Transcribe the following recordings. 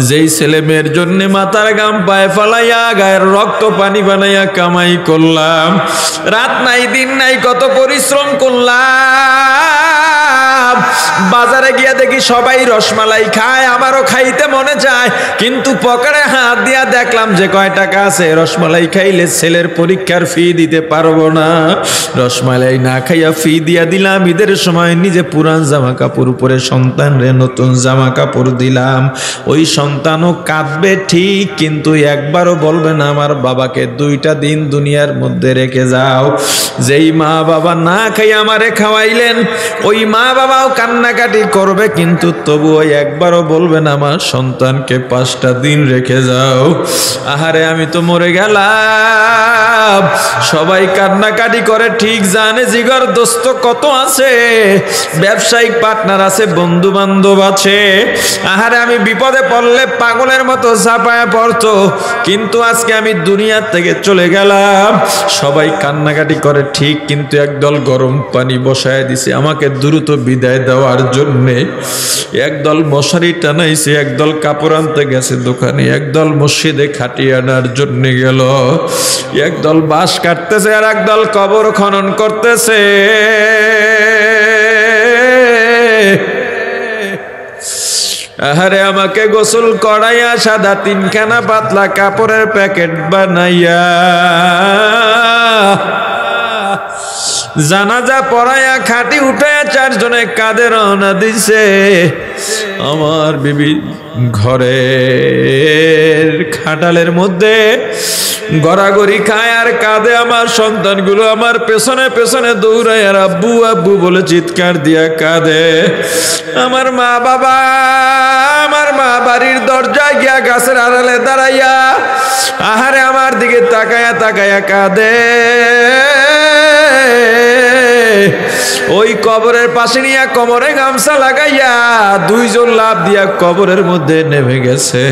যেই ছেলে মেয়ের জন্য মাথার ঘাম পায়ে ফালাইয়া গায়ের রক্ত পানি বানাইয়া কামাই করলাম, রাত নাই দিন নাই কত পরিশ্রম করলাম, বাজারে গিয়া দেখি সবাই রসমালাই খায়, আমারও খাইতে মনে চায়, কিন্তু পকেটে হাত দিয়া দেখলাম যে কয় টাকা আছে, রসমালাই খাইলে ছেলের পরীক্ষার ফি দিতে পারবো না। রসমালাই না খাইয়া ফি দিয়া দিলাম, ঈদের সময় নিজে পুরান জামা কাপড় পরে সন্তানরে নতুন জামা কাপড় দিলাম। ওই সন্তানও কাঁদবে ঠিক, কিন্তু একবারও বলবে না আমার বাবাকে 2টা দিন দুনিয়ার মধ্যে রেখে যাও। যেই মা বাবা না খাইয়া আমারে খাওয়াইলেন, ওই মা বাবাও কান্নাকাটি করবে, কিন্তু তবুও একবারও বলবে না আমার সন্তানকে 5টা দিন রেখে যাও। আহারে আমি তো মরে গেলাম। সবাই কান্নাকাটি করে ঠিক, জানে জিগর দোস্ত কত আছে, ব্যবসায়িক পার্টনার আছে, বন্ধু বান্ধব আছে। আহারে আমি বিপদে পড়লে পাগলের মতো ঝাঁপায়া পড়তো, কিন্তু আজকে আমি দুনিয়া থেকে চলে গেলাম। সবাই কান্নাকাটি করে ঠিক, কিন্তু একদল গরম পানি বসায় দিছে আমাকে দ্রুত বিদায় দেওয়ার জন্যে। একদল মশারি টানাইছে, একদল কাপড় আনতে গেছে দোকানে, একদল মসজিদে খাটিয়ে আনার জন্য গেল, একদল বাঁশ কাটতেছে আর একদল কবর খনন করতেছে। আহারে আমাকে গোসল করাইয়া সাদা 3খানা পাতলা কাপড়ের প্যাকেট বানাইয়া জানাজা পড়াইয়া খাটি উঠাইয়া 4 জনে কাঁধে রওনা দিছে। আমার বিবি ঘরের খাটালের মধ্যে গড়াগড়ি খায় আর কাঁদে, আমার সন্তানগুলো আমার পেছনে পেছনে দৌড়ায় আর আব্বু আব্বু বলে চিৎকার দিয়া কাঁদে। আমার মা বাবা, আমার মা বাড়ির দরজায় গিয়া গাছের আড়ালে দাঁড়াইয়া আহারে আমার দিকে তাকায়া তাকায়া কাঁদে। ওই কবরের পাশে নিয়ে কোমরে গামছা লাগাইয়া 2 জন লাফ দিয়া কবরের মধ্যে নেমে গেছে।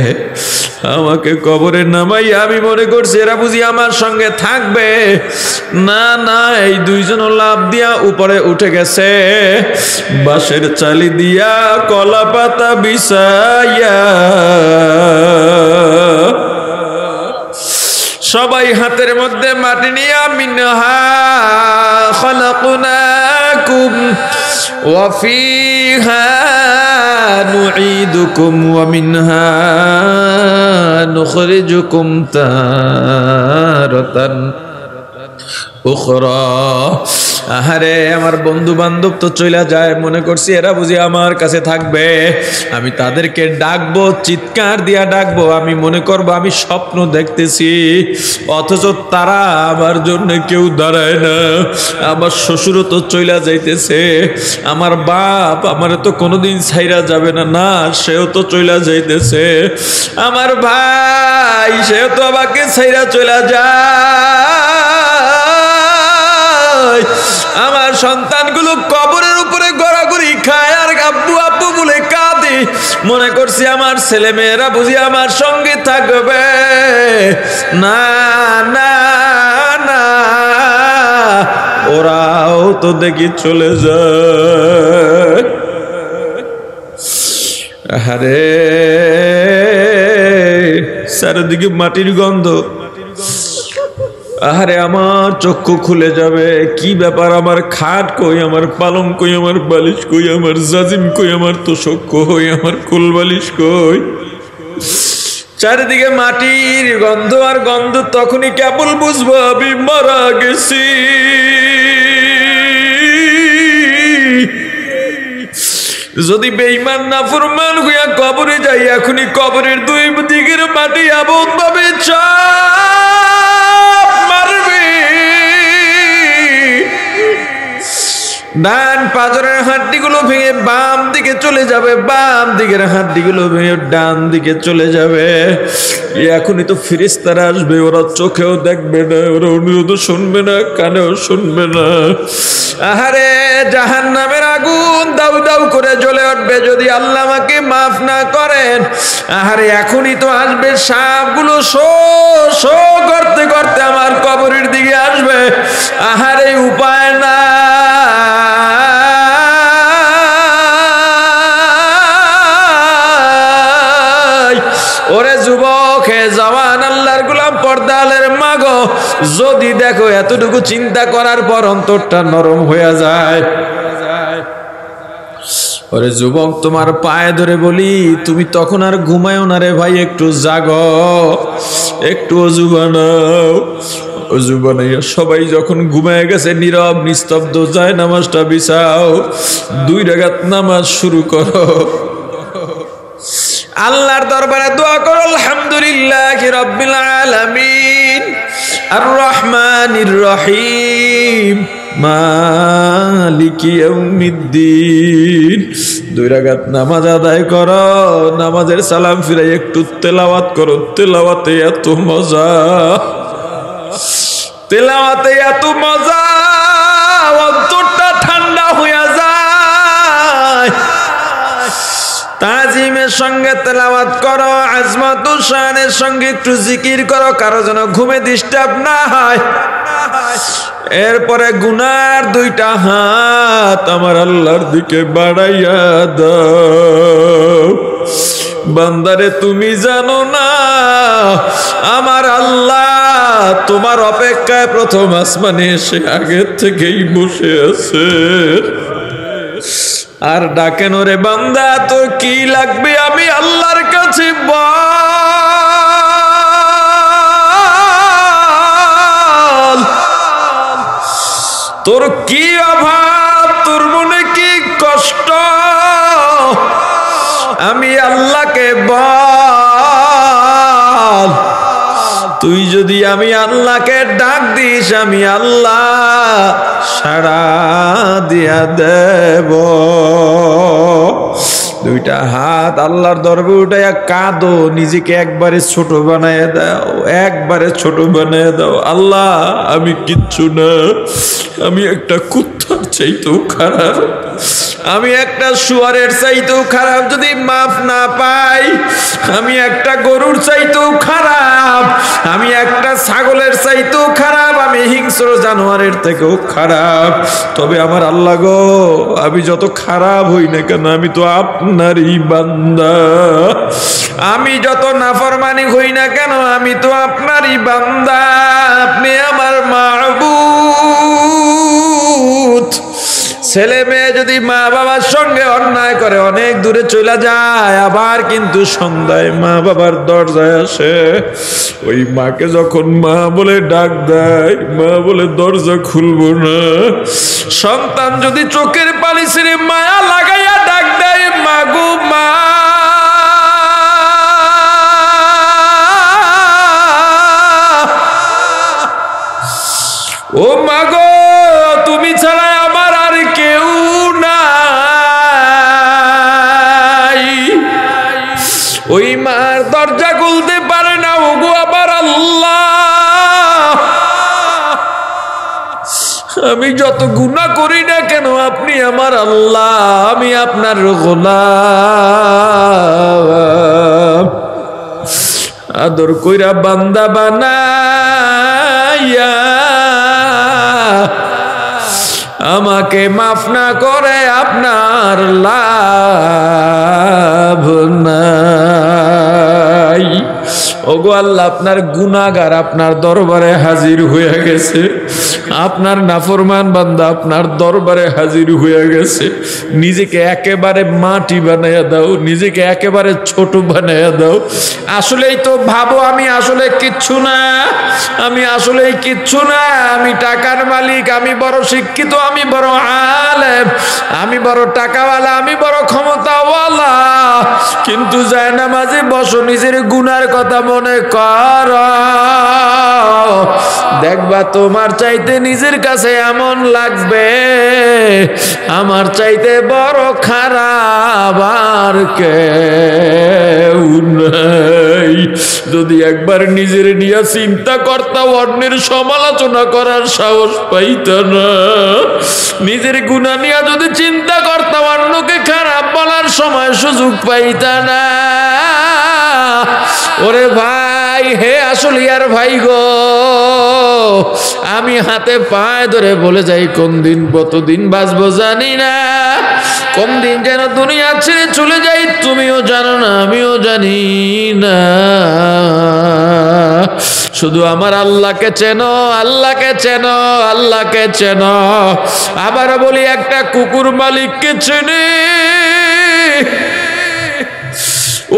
আমাকে কবরে নামাইয়া আমি মনে করছি এরা বুঝি আমার সঙ্গে থাকবে, না না, এই 2 জন লাফ দিয়া উপরে উঠে গেছে। বাঁশের চালি দিয়া কলা পাতা বিছাইয়া সবাই হাতের মধ্যে মাটি নিয়া মিনহা খালাকনাকুম ওয়া ফিহা নুঈদুকুম ওয়া মিনহা নুখরিজুকুম তারাতান উখরা। আহারে আমার বন্ধু বান্ধব তো চলে যায়, মনে করছি এরা বুঝি আমার কাছে থাকবে, আমি তাদেরকে ডাকবো, চিৎকার দিয়া ডাকবো, আমি মনে করবো আমি স্বপ্ন দেখতেছি, অথচ তারা আমার জন্য কেউ দাঁড়ায় না। আমার শ্বশুরও তো চলে যাইতেছে, আমার বাপ আমার তো কোনোদিন ছাইরা যাবে না, না সেও তো চলে যাইতেছে, আমার ভাই সেও তো আমাকে ছাইরা চলে যায়, আমার সন্তানগুলো কবরের উপরে গড়াগড়ি খায় আর আব্বু আব্বু বলে কাঁদে, মনে করছি আমার ছেলে মেয়েরা বুঝি আমার সঙ্গে থাকবে, না না না, ওরাও তো দেখি চলে যায়। আরে চারিদিকে মাটির গন্ধ, আহারে আমার চক্ষু খুলে যাবে, কি ব্যাপার, আমার খাট কই, আমার পালং কই, আমার বালিশ কই, আমার জাজিম কই, আমার তোষক কই, আমার কোল বালিশ কই। চারিদিকে মাটির গন্ধ আর গন্ধ, তখনই কেবল বুঝবো আমি মারা গেছি। যদি বেঈমান নাফরমান হইয়া কবরে যাই, এখনই কবরের 2 দিকের মাটি এমন ভাবে চাপ মারবে, ডান পাঁজরের হাড্ডিগুলো ভেঙে বাম দিকে চলে যাবে, বাম দিকের হাড্ডিগুলো ভেঙে ডান দিকে চলে যাবে। এখনই তো ফেরেশতারা আসবে, ওরা চোখেও দেখবে না, ওরা অনুরোধ শুনবে না, কানেও শুনবে না। আহারে জাহান্নামের আগুন দাউ দাউ করে জ্বলে উঠবে যদি আল্লাহ আমাকে মাফ না করেন। আহারে এখনই তো আসবে, সাপগুলো শো শো করতে করতে আমার কবরের দিকে আসবে। আহারে উপায় না, যুবক, হে জওয়ান আল্লাহর গোলাম পর্দালের মাগো, যদি দেখো এতটুকু চিন্তা করার পর অন্তরটা নরম হয়ে যায়। ওরে যুবক, তোমার পায়ে ধরে বলি, তুমি তখন আর ঘুমায়ও না রে ভাই, একটু জাগো, একটু অজু বানাও। অজু বানাইয়া সবাই যখন ঘুমায় গেছে, নীরব নিস্তব্ধ যায় নামাজটা বিছাও, 2 রাকাত নামাজ শুরু করো, আল্লাহর দরবারে দোয়া করো, আলহামদুলিল্লাহি রাব্বিল আলামিন আর রহমানির রহিম মালিকি ইয়াউমিদ্দিন। 2 রাকাত নামাজ আদায় করো, নামাজের সালাম ফিরাই একটু তেলাওয়াত করো। তেলাওয়াতে এত মজা, তেলাওয়াতে এত মজা, অন্তরটা ঠান্ডা হয়ে যায়। তাজিমের সঙ্গে তেলাওয়াত করো, আজমাতু শানের সঙ্গে একটু জিকির করো, কারো যেন ঘুমে ডিস্টার্ব না হয়। এরপরে গুনার 2টা হাত আমার আল্লাহর দিকে বাড়াইয়া দাও। বান্দারে, তুমি জানো না আমার আল্লাহ তোমার অপেক্ষায় প্রথম আসমানে এসে আগের থেকেই বসে আছে, আর ডাকেন, ওরে বান্দা তো কি লাগবে আমি আল্লাহর কাছে বল, তোর কি অভাব, তোর মনে কি কষ্ট, আমি আল্লাহকে বল। তুই যদি আমি আল্লাহকে ডাক দিস, আমি আল্লাহ সাড়া দিয়া দেব। 2টা হাত আল্লাহর দরবারে উঠাইয়া কাঁদো, নিজেকে একবারে ছোট বানায় দাও, একবারে ছোট বানায় দাও। আল্লাহ, আমি কিচ্ছু না, আমি একটা কুত্তার চাইতেও খারাপ, আমি একটা শুয়ারের চাইতেও খারাপ, যদি মাফ না পাই আমি একটা গরুর চাইতেও খারাপ, আমি একটা ছাগলের চাইতেও খারাপ, আমি হিংস্র জানোয়ারের থেকেও খারাপ। তবে আমার আল্লাহ গো, আমি যত খারাপ হই না কেন, আমি তো আপনারই বান্দা, আমি যত নাফরমানি হই না কেন, আমি তো আপনারই বান্দা, আপনি আমার মাবুদ। ছেলে মেয়ে যদি মা বাবার সঙ্গে অন্যায় করে অনেক দূরে চলে যায়, আবার কিন্তু সন্ধ্যায় মা বাবার দরজায় আসে, ওই মাকে যখন মা বলে ডাক দেয়, মা বলে দরজা খুলবো না। সন্তান যদি চোখের পানি ছেড়ে মায়া লাগাইয়া ডাক দেয়, মা গো মা, ও মা গো, তুমি ছাড়া আমার আর কেউ নাই, ওই মার দরজা খুলতে পারে না, ওগো আমার আল্লাহ, আমি যত গুনাহ করি না কেন, আপনি আমার আল্লাহ, আমি আপনার গোলাম, আদর কইরা বান্দা বানাইয়া আমাকে মাফ না করে আপনার লাভ নাই। ওগো আল্লাহ, আপনার গুনাহগার আপনার দরবারে হাজির হয়ে গেছে, আপনার নাফরমান বান্দা আপনার দরবারে হাজির হয়ে গেছে। নিজেকে একেবারে মাটি বানাইয়া দাও, নিজেকে একেবারে ছোট বানাইয়া দাও। আসলেই তো ভাবো আমি আসলে কিচ্ছু না, আমি আসলেই কিচ্ছু না, আমি টাকার মালিক, আমি বড় শিক্ষিত, আমি বড় আলেম, আমি বড় টাকাওয়ালা, আমি বড় ক্ষমতাওয়ালা, কিন্তু যায় না মাঝে বসো, নিজের গুনার কথা মনে কর, দেখবা তোমার চাইতে নিজের কাছে এমন লাগবে আমার চাইতে বড় খারাপ আর কেউ নাই। যদি একবার নিজের নিয়ে চিন্তা করতা, অন্যের সমালোচনা করার সাহস পাইত না। নিজের গুনাহ নিয়ে যদি চিন্তা করতা, অন্যকে খারাপ বলার সময় সুযোগ পাইতা না। ওরে ভাই, হে আসলিয়ার ভাই গো, আমি হাতে পায়ে ধরে বলে যাই কোন দিন কতদিন বাঁচবো জানি না, কোন দিন যেন দুনিয়া ছেড়ে চলে যাই তুমিও জানো না আমিও জানি না। শুধু আমার আল্লাহকে চেনো, আল্লাহকে চেনো, আল্লাহকে চেনো। আবার বলি একটা কুকুর মালিককে চেনে,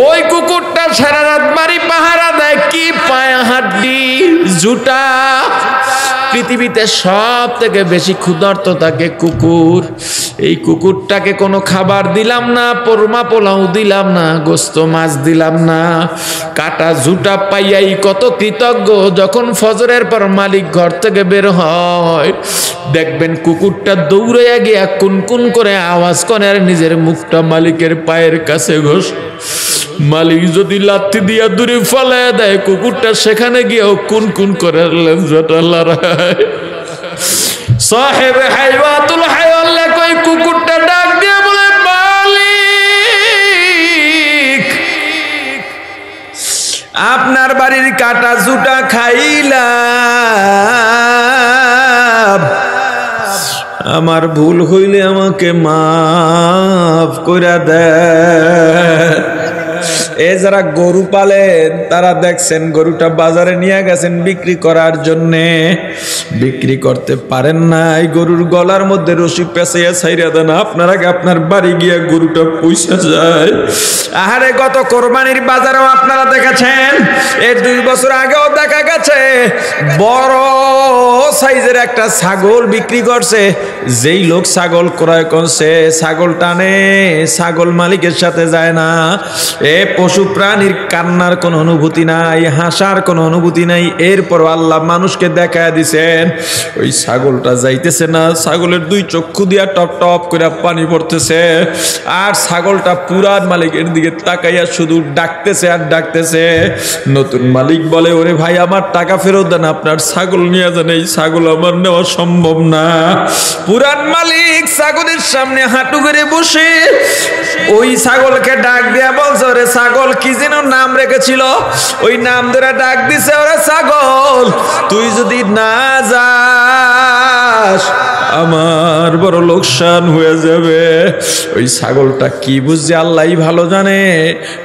ওই কুকুরটা সারা রাত বাড়ি পাহারা দেয়, কি পায়া হাড্ডি জুটা। পৃথিবীতে সব থেকে বেশি ক্ষুধার্ত থাকে কুকুর। এই কুকুরটাকে কোনো খাবার দিলাম না, পোরমা পোলাও দিলাম না, গোস্ত মাছ দিলাম না, কাটা জুটা পাইয়াই কত কৃতজ্ঞ। যখন ফজরের পর মালিক ঘর থেকে বের হয়, দেখবেন কুকুরটা দৌড়াইয়া গিয়া কুনকুন করে আওয়াজ করে আর নিজের মুখটা মালিকের পায়ের কাছে ঘষ। মালিক যদি লাথি দিয়া দূরে ফেলায় দেয়, কুকুরটা সেখানে গিয়েও কুনকুন করে লেজটা লড়ায়। সাহেবে হাইওয়াতুল হাইওয়াল্লা কই কুকুরটা ডাক দিয়ে বলে, মালিক আপনার বাড়ির কাটা জুটা খাইলাম, আমার ভুল হইলে আমাকে মাফ কইরা দেন। এ যারা গরু পালেন তারা দেখছেন গরুটা বাজারে নিয়ে গেছেন বিক্রি করার জন্যে, বিক্রি করতে পারেন না, এই গরুর গলার মধ্যে রশি পেঁচাইয়া ছাইরা দেন, আপনার আগে আপনার বাড়ি গিয়া গরুটা পয়সা যায়। আহারে গত কোরবানির বাজারেও আপনারা দেখেছেন, এর 2 বছর আগেও দেখা গেছে বড় সাইজের একটা ছাগল বিক্রি করছে। যেই লোক ছাগল ক্রয় করছে, ছাগল টানে, ছাগল মালিকের সাথে যায় না। এ পশু প্রাণীর কান্নার কোনো অনুভূতি নাই, হাসার কোনো অনুভূতি নাই। এরপর আল্লাহ মানুষকে দেখায় দিছেন, ওই ছাগলটা যাইতেছে না, ছাগলের 2 চক্ষু দিয়া টপ টপ করে পানি পড়তেছে, আর ছাগলটা পুরান মালিকের দিকে তাকাইয়া শুধু ডাকতেছে আর ডাকতেছে। নতুন মালিক বলে, ওরে ভাই আমার টাকা ফেরত দেন, আপনার ছাগল নিয়ে যান, এই ছাগল আমার নেওয়া সম্ভব না। পুরান মালিক ছাগলের সামনে হাঁটু করে বসে ওই ছাগলকে ডাক দিয়া বলছে, ওরে ছাগল কি যেন নাম রেখেছিল, ওই নাম ধরে ডাক দিছে, ওরে ছাগল তুই যদি না যাস আমার বড় লোকসান হয়ে যাবে। ওই ছাগলটা কি বুঝছে আল্লাহই ভালো জানে।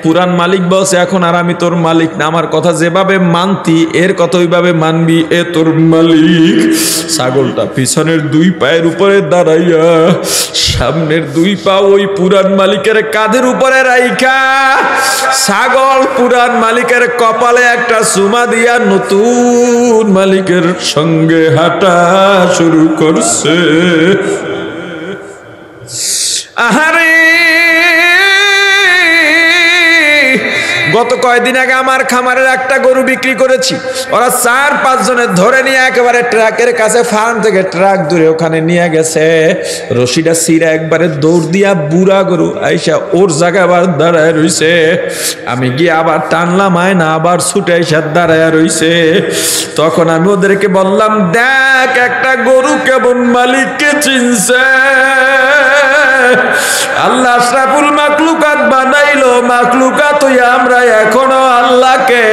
পুরান মালিক বলছে, এখন আর আমি তোর মালিক না, আমার কথা যেভাবে মানতি এর কথা ওইভাবে মানবি, এ তোর মালিক। ছাগলটা পিছনের 2 পায়ের উপরে দাঁড়াইয়া সামনের 2 পা ওই পুরান মালিকের কাঁধের উপরে রাইখা ছাগল পুরান মালিকের কপালে একটা চুমা দিয়া নতুন মালিকের সঙ্গে হাঁটা শুরু করছে। আহারে গত কয়েকদিন আগে আমার খামারের একটা গরু বিক্রি করেছি, ওরা 4-5 জনের ধরে নিয়ে একেবারে ট্রাকের কাছে, ফার্ম থেকে ট্রাক দূরে ওখানে নিয়ে গেছে। রশিটা ছিঁড়া একবারে দৌড় দিয়া বুড়া গরু আইসা ওর জায়গায় আবার দাঁড়ায় রইছে। আমি গিয়ে আবার টানলাম, আয় না, আবার ছুটে আইসা দাঁড়ায় রইছে। তখন আমি ওদেরকে বললাম, দেখ একটা গরু কেমন মালিককে চিনছে। আল্লাহ আশরাফুল মাখলুকাত বানাইলো, মাখলুকাত হইয়া আমরা এখনো আল্লাহকে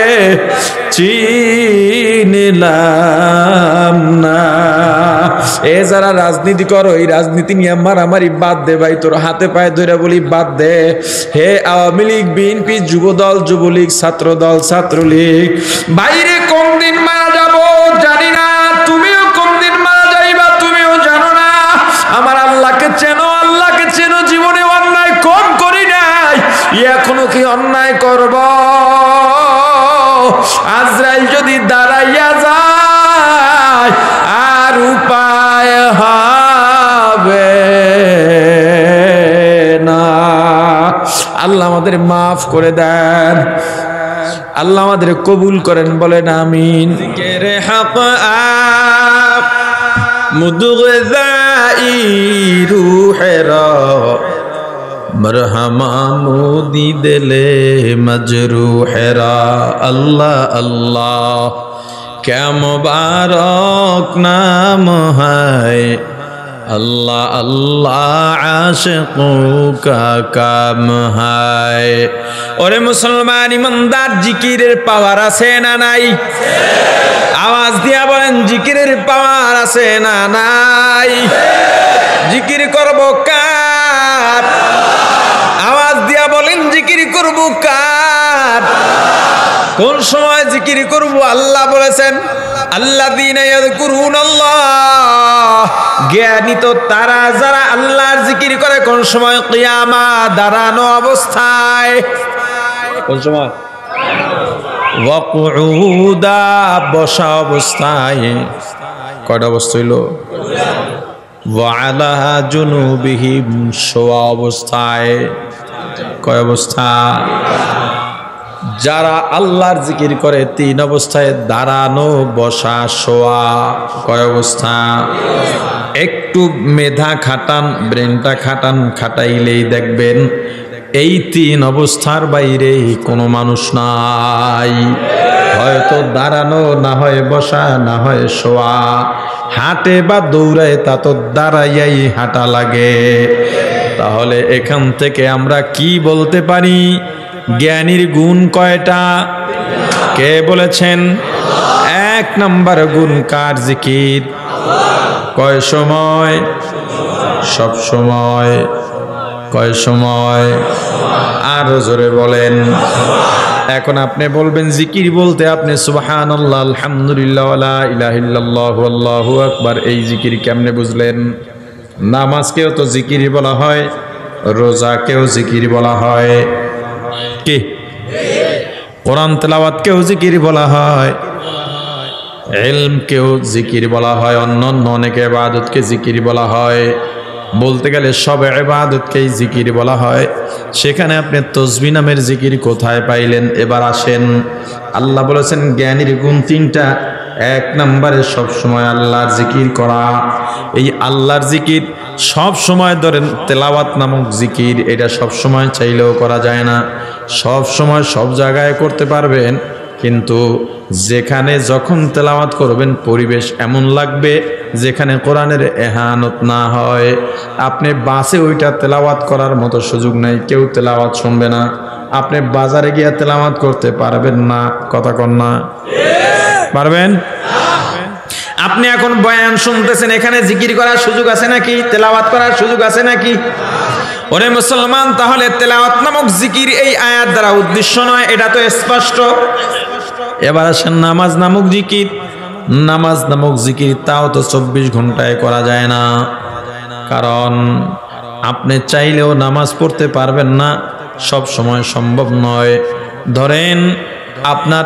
চিনিলাম না। এ যারা রাজনীতি করো, এই রাজনীতি নিয়ে মারামারি বাদ দে ভাই, তোর হাতে পায়ে ধরে বলি বাদ দে। হে আওয়ামী লীগ, বিএনপি, যুবদল, যুবলীগ, ছাত্রদল, ছাত্রলীগ, বাইরে কোন দিন মারা যাবো জানি না, তুমিও কোন দিন মারা যাইবা তুমিও জানো না। আমার আল্লাহকে চেনো, আল্লাহকে চেনো। জীবনে অন্যায় কম করি নাই, এখনো কি অন্যায় করব? আজরাইল যদি দাঁড়াইয়া যায় আর উপায় হবে না। আল্লাহ আমাদের মাফ করে দেন, আল্লাহ আমাদের কবুল করেন, বলেন আমিন। জিকিরে হক আপ মুদগাই রূহেরা মরহমা মোদি দিলে মজরুহেরা। আল্লাহ আল্লাহ क्या मुबारक नाम है अल्लाह अल्लाह आशिकों का काम है। और मुसलमान ईमानदार जिकिरेर पाওয়ার আছে না নাই? आवाज दिया बोलें जिकिरेर पाওয়ার আছে না নাই? जिकिर करबो काর? आवाज दिया बोलें जिकिर करबो कार? কোন সময় জিকির করব? আল্লাহ বলেছেন আল্লাযীনা ইয়াযকুরুনাল্লাহ, জ্ঞানী তো তারা যারা আল্লাহর জিকির করে। কোন সময়? কিয়ামা, দাঁড়ানো অবস্থায়। কোন সময়? ওয়া কুউদা, বসা অবস্থায়। কয়টা অবস্থা হইল? ওয়া আলা জুনুবিহিম, শোয়া অবস্থায়। কয় অবস্থা? যারা আল্লাহর জিকির করে তিন অবস্থায়, দাঁড়ানো, বসা, শোয়া। কয় অবস্থা? একটু মেধা খাটান, ব্রেনটা খাটান, খাটাইলেই দেখবেন এই তিন অবস্থার বাইরে কোনো মানুষ নাই। হয়তো দাঁড়ানো, না হয় বসা, না হয় শোয়া। হাঁটে বা দৌড়ায় তা তো দাঁড়াইয়াই হাঁটা লাগে। তাহলে এখান থেকে আমরা কি বলতে পারি? জ্ঞানীর গুণ কয়টা? কে বলেছেন? এক নম্বর গুণ কার? জিকির। কয় সময়? সব সময়। কয় সময়? আরো জোরে বলেন। এখন আপনি বলবেন জিকির বলতে আপনি সুবহানাল্লাহ, আলহামদুলিল্লাহ, লা ইলাহা ইল্লাল্লাহু আল্লাহু আকবার, এই জিকির কেমনে বুঝলেন? নামাজকেও তো জিকির বলা হয়, রোজাকেও জিকির বলা হয়, কি কোরআন তেলাওয়াতকেও জিকির বলা হয়, ইলমকেও জিকির বলা হয়, অন্যান্য অনেক ইবাদতকে জিকির বলা হয়। বলতে গেলে সব ইবাদতকেই জিকির বলা হয়। সেখানে আপনি তাসবিহ নামের জিকির কোথায় পাইলেন? এবার আসেন, আল্লাহ বলেছেন জ্ঞানীর গুণ তিনটা। এক নম্বরে সব সময় আল্লাহর জিকির করা। এই আল্লাহর জিকির সব সময় ধরেন তেলাওয়াত নামক জিকির, এটা সব সময় চাইলেও করা যায় না। সব সময় সব জায়গায় করতে পারবেন, কিন্তু যেখানে যখন তেলাওয়াত করবেন পরিবেশ এমন লাগবে যেখানে কোরআনের এহানত না হয়। আপনি বাসে ওইটা তেলাওয়াত করার মতো সুযোগ নাই, কেউ তেলাওয়াত শুনবে না। আপনি বাজারে গিয়ে তেলাওয়াত করতে পারবেন না। কথা কন না? পারবেন? আপনি এখন বয়ান শুনতেছেন, এখানে জিকির করার সুযোগ আছে নাকি? তেলাওয়াত করার সুযোগ আছে নাকি? ওরে মুসলমান, তাহলে তেলাওয়াত নামক জিকির এই আয়াত দ্বারা উদ্দেশ্য নয়, এটা তো স্পষ্ট। এবার আসেন নামাজ নামক জিকির। নামাজ নামক জিকির তাও তো 24 ঘন্টায় করা যায় না, কারণ আপনি চাইলেও নামাজ পড়তে পারবেন না, সব সময় সম্ভব নয়। ধরেন আপনার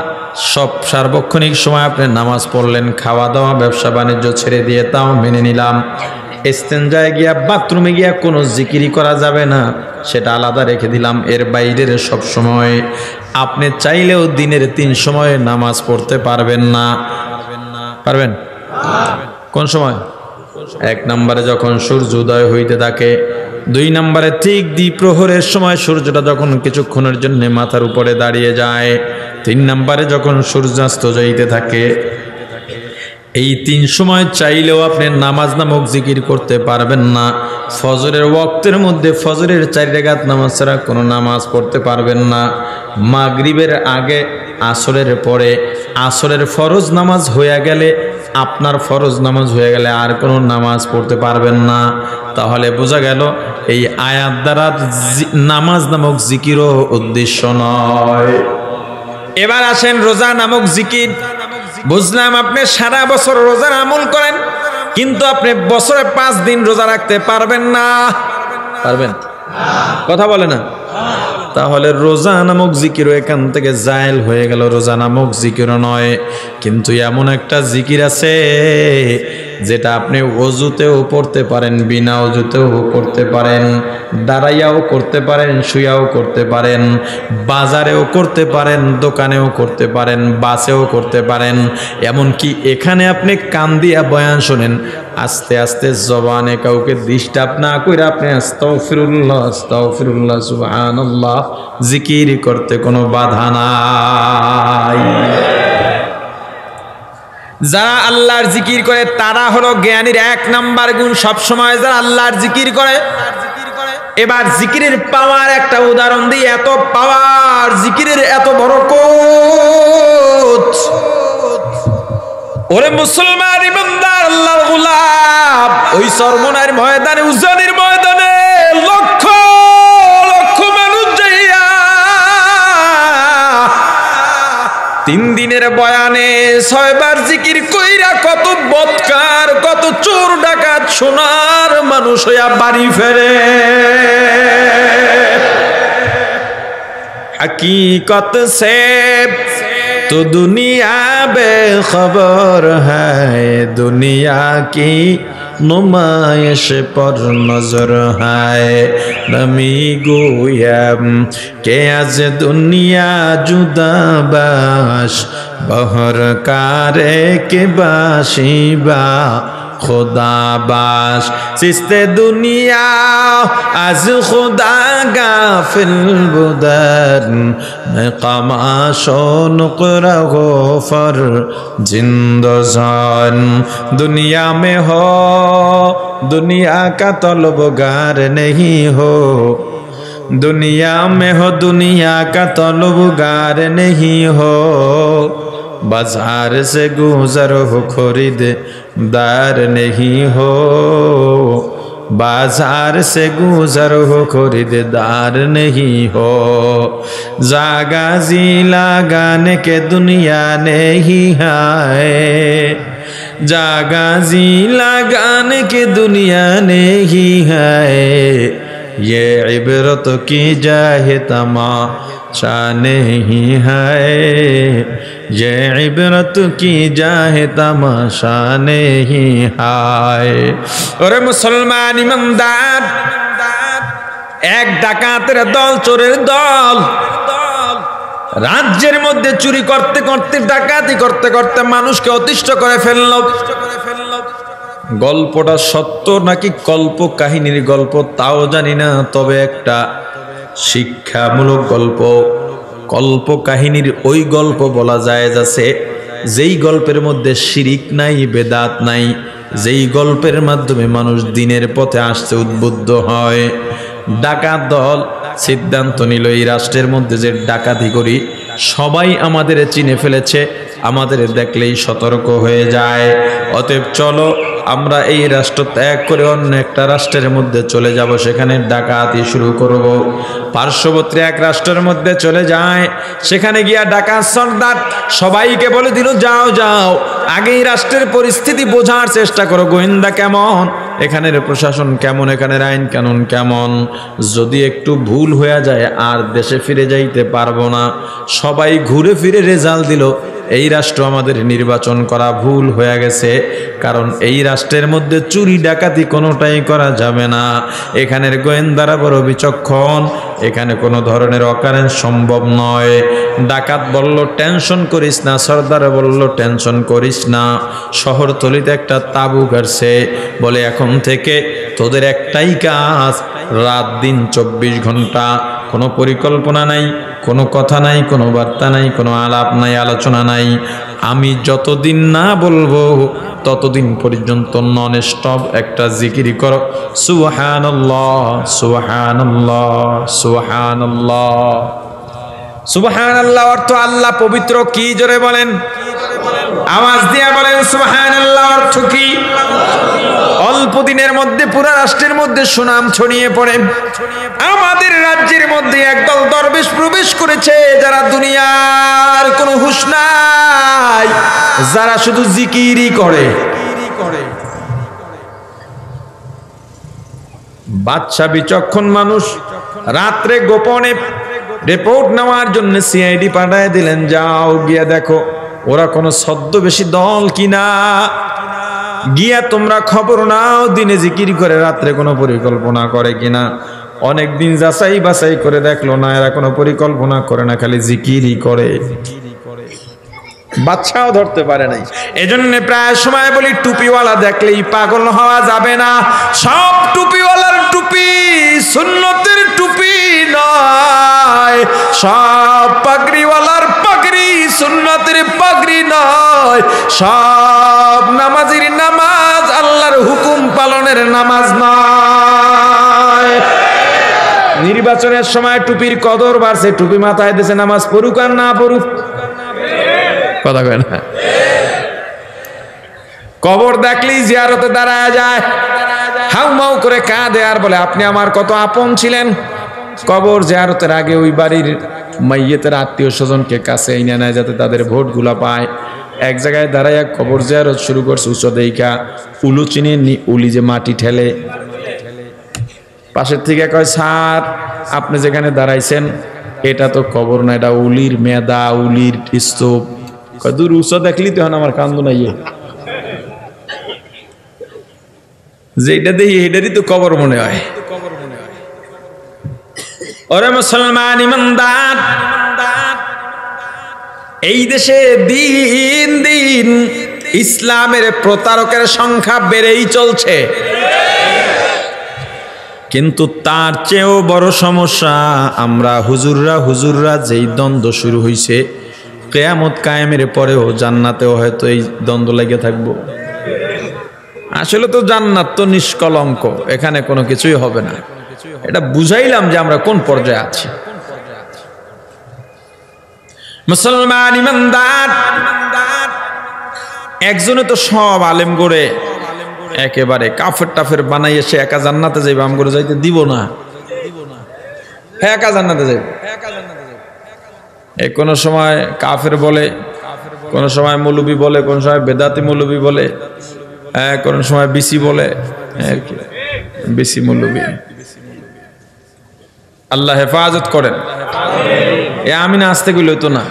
সব সার্বক্ষণিক সময় আপনি নামাজ পড়লেন, খাওয়া দাওয়া ব্যবসা বাণিজ্য ছেড়ে দিয়ে তাও মেনে নিলাম। ইস্তেঞ্জায় গিয়া, বাথরুমে গিয়া কোনো জিকিরি করা যাবে না, সেটা আলাদা রেখে দিলাম। এর বাইরের সব সময় আপনি চাইলেও দিনের 3 সময় নামাজ পড়তে পারবেন না। পারবেন? কোন সময়? এক নম্বরে যখন সূর্য উদয় হইতে থাকে, 2 নম্বরে ঠিক দ্বিপ্রহরের সময় সূর্যটা যখন কিছুক্ষণের জন্য মাথার উপরে দাঁড়িয়ে যায়, 3 নম্বরে যখন সূর্যাস্ত যাইতে থাকে। এই 3 সময় চাইলেও আপনি নামাজ নামক জিকির করতে পারবেন না। ফজরের ওয়াক্তের মধ্যে ফজরের 4 রাকাত নামাজ ছাড়া কোনো নামাজ পড়তে পারবেন না। মাগরিবের আগে, আসরের পরে, আসরের ফরজ নামাজ হয়ে গেলে, আপনার ফরজ নামাজ হয়ে গেলে আর কোনো নামাজ পড়তে পারবেন না। তাহলে বোঝা গেল এই আয়াত দ্বারা নামাজ নামক জিকিরও উদ্দেশ্য নয়। এবার আসেন রোজা নামক জিকির। বুঝলাম আপনি সারা বছর রোজার আমল করেন, কিন্তু আপনি বছরে 5 দিন রোজা রাখতে পারবেন না। পারবেন? কথা বলে না। তাহলে রোজা নামক জিকিরও এখান থেকে জায়েল হয়ে গেল, রোজা নামক জিকিরও নয়। কিন্তু এমন একটা জিকির আছে যেটা আপনি ওযুতেও পড়তে পারেন, বিনা ওযুতেও করতে পারেন, দাঁড়াইয়াও করতে পারেন, শুয়াও করতে পারেন, বাজারেও করতে পারেন, দোকানেও করতে পারেন, বাসেও করতে পারেন। এমনকি এখানে আপনি কান দিয়া বয়ান শোনেন, আস্তে আস্তে জবানে কাউকে ডিস্টার্ব না করে আপনি আস্তাগফিরুল্লাহ, আস্তাগফিরুল্লাহ, সুবহানাল্লাহ জিকির করতে কোনো বাধা নাই। যারা আল্লাহর জিকির করে তারা হলো জ্ঞানীর 1 নাম্বার গুণ, সব সময় যারা আল্লাহর জিকির করে। এবার জিকিরের পাওয়ার একটা উদাহরণ দিই, এত পাওয়ার জিকিরের, এত বরকত। ওরে মুসলমান ইমানদার আল্লাহর গোলাম, ওই চরমনার ময়দানে, উজানির ময়দানে লক্ষ লক্ষ মানুষ যাইয়া 3 দিনের বয়ানে 6 বার জিকির কইরা কত বদকার, কত চোর ডাকাত সোনার মানুষ হইয়া বাড়ি ফেরে। हकीकत से तो दुनिया बेखबर है, दुनिया की नुमाइश पर नजर है। नमी गोयम के आज दुनिया जुदा बाश, बहर कारे के बाशिबा खुदा बाश। सिस्ते दुनिया आज खुदा गाफिल बुदर, मैं कमाशो नुकरा गोफर जिंदजान। दुनिया में हो दुनिया का तलबगार नहीं हो, दुनिया में हो दुनिया का तलबगार नहीं हो। बाजार से गुजर हो खरीद दार नहीं हो, बाजार से गुजर हो खरीदार नहीं हो। जागा जी लगाने के दुनिया नहीं है, जागा जी लगाने के दुनिया नहीं है। ये इबरत की जाहे तमाशा नहीं है, ये इबरत की जाहे तमाशा नहीं है। ओरे मुसलमान इमानदार, एक ডাকাতের দল, চোরের দল রাজ্যের মধ্যে চুরি করতে করতে, ডাকাতি করতে করতে মানুষকে অতিষ্ঠ করে ফেলল। গল্পটা সত্য নাকি কল্প কাহিনীর গল্প তাও জানি না, তবে একটা শিক্ষামূলক গল্প। কল্প কাহিনীর ওই গল্প বলা যায় যাচ্ছে যেই গল্পের মধ্যে শিরিক নাই, বেদাত নাই, যেই গল্পের মাধ্যমে মানুষ দিনের পথে আসতে উদ্বুদ্ধ হয়। ডাকাত দল সিদ্ধান্ত নিল এই রাষ্ট্রের মধ্যে যে ডাকাতি করি সবাই আমাদের চিনে ফেলেছে, আমাদের দেখলেই সতর্ক হয়ে যায়। অতএব চলো আমরা এই রাষ্ট্র ত্যাগ করে অন্য একটা রাষ্ট্রের মধ্যে চলে যাব, সেখানে ডাকাতি শুরু করব। পার্শ্ববর্তী এক রাষ্ট্রের মধ্যে চলে যায়, সেখানে গিয়া ডাকাত সর্দার সবাইকে বলে দিল যাও যাও, আগে এই রাষ্ট্রের পরিস্থিতি বোঝার চেষ্টা করো, গোয়েন্দা কেমন, এখানের প্রশাসন কেমন, এখানের আইন কানুন কেমন। যদি একটু ভুল হয়ে যায় আর দেশে ফিরে যাইতে পারবো না। সবাই ঘুরে ফিরে রেজাল্ট দিল এই রাষ্ট্র আমাদের নির্বাচন করা ভুল হয়ে গেছে, কারণ এই রাষ্ট্রের মধ্যে চুরি ডাকাতি কোনোটাই করা যাবে না। এখানের গোয়েন্দারা বড় বিচক্ষণ, এখানে কোনো ধরনের অকারেন্স সম্ভব নয়। ডাকাত বলল টেনশন করিস না, সর্দার বলল টেনশন করিস না। শহরতলিতে একটা তাঁবু গাড়ছে, বলে এখন থেকে তোদের একটাই কাজ, রাত দিন 24 ঘন্টা, কোনো পরিকল্পনা নাই, কোনো কথা নাই, কোনো বার্তা নাই, কোনো আলাপ নাই, আলোচনা নাই। আমি যতদিন না বলবো ততদিন পর্যন্ত নন স্টপ একটা জিকির করো, সুবহানাল্লাহ সুবহানাল্লাহ সুবহানাল্লাহ। সুবহানাল্লাহ অর্থ আল্লাহ পবিত্র। কি জোরে বলেন, আওয়াজ দিয়ে বলেন সুবহানাল্লাহ অর্থ কি? অল্প দিনের মধ্যে পুরো রাষ্ট্রের মধ্যে সুনাম ছড়িয়ে পড়ে। আমাদের রাজ্যের মধ্যে একদল দরবেশ প্রবেশ করেছে, যারা দুনিয়ার কোনো হুঁশ নাই, যারা শুধু জিকিরই করে। বাদশা বিচক্ষণ মানুষ, রাত্রে গোপনে রিপোর্ট নেওয়ার জন্য সিআইডি পাঠায় দিলেন, যাও গিয়া দেখো ওরা কোনো ছদ্মবেশী দল কিনা, গিয়া তোমরা খবর নাও দিনে জিকির করে রাত্রে কোনো পরিকল্পনা করে কিনা। অনেকদিন যাচাই বাছাই করে দেখলো না, এরা কোনো পরিকল্পনা করে না, খালি জিকিরই করে। বাচ্চাও ধরতে পারে নাই। এজন্য প্রায় সময় বলি টুপিওয়ালা দেখলেই পাগল হওয়া যাবে না। সব টুপিওয়ালার টুপি সুন্নতের টুপি নয়, সব পাগড়িওয়ালার পাগড়ি সুন্নত উম্মতের পাগড়ি নয়, সব নামাজের নামাজ আল্লাহর হুকুম পালনের নামাজ নয়। নির্বাচনের সময় টুপির কদর বাড়ছে, টুপি মাথায় দিয়েছে, নামাজ পড়ুক আর না পড়ুক, কথা কয় না। কবর দেখলেই জিয়ারতে দাঁড়ায় যায়, হাউমাউ করে কাঁদে আর বলে আপনি আমার কত আপন ছিলেন। কবর জিয়ারতের আগে ওই বাড়ির মাইয়েতের আত্মীয় স্বজনকে কাছে এনে নেয় যাতে তাদের ভোটগুলা পায়। এক জায়গায় দাঁড়াইয়া কবর জিয়ারত শুরু করছে, উচ্চ দেইকা উলু চিনি উলি যে মাটি ঠেলে, পাশের থেকে কয় স্যার আপনি যেখানে দাঁড়াইছেন এটা তো কবর না, এটা উলির মেদা, উলির স্তূপ। কয় দূর উচ্চ দেখলি তো আমার কান্দু নাই, যেটা দেখি এটারই তো কবর মনে হয়। ওরে মুসলমান ইমানদার, এই দেশে দিন দিন ইসলামের প্রতারকের সংখ্যা বেড়েই চলছে, কিন্তু তার চেয়েও বড় সমস্যা আমরা হুজুররা যেই দ্বন্দ্ব শুরু হয়েছে, কিয়ামত কায়েমের পরেও জান্নাতেও হয়তো এই দ্বন্দ্ব লেগে থাকবো। আসলে তো জান্নাত তো নিষ্কলঙ্ক, এখানে কোনো কিছুই হবে না। এটা বুঝাইলাম যে আমরা কোন পর্যায়ে আছি। মুসলমান ইমানদার, একজনে তো সব আলেম করে একেবারে কাফের টাফের বানাইয়ে সে একা জান্নাতে যাইবে, আম করে যাইতে দিব না, হ্যাঁ একা জান্নাতে যাইবে। কোন সময় কাফের বলে, কোন সময় মৌলবি বলে, কোন সময় বেদাতি মৌলবি বলে, কোন সময় বিসি বলে, বিসি মৌলবি। আল্লাহ হেফাজত করেন। এ আমি না আসতে গেলে তো না।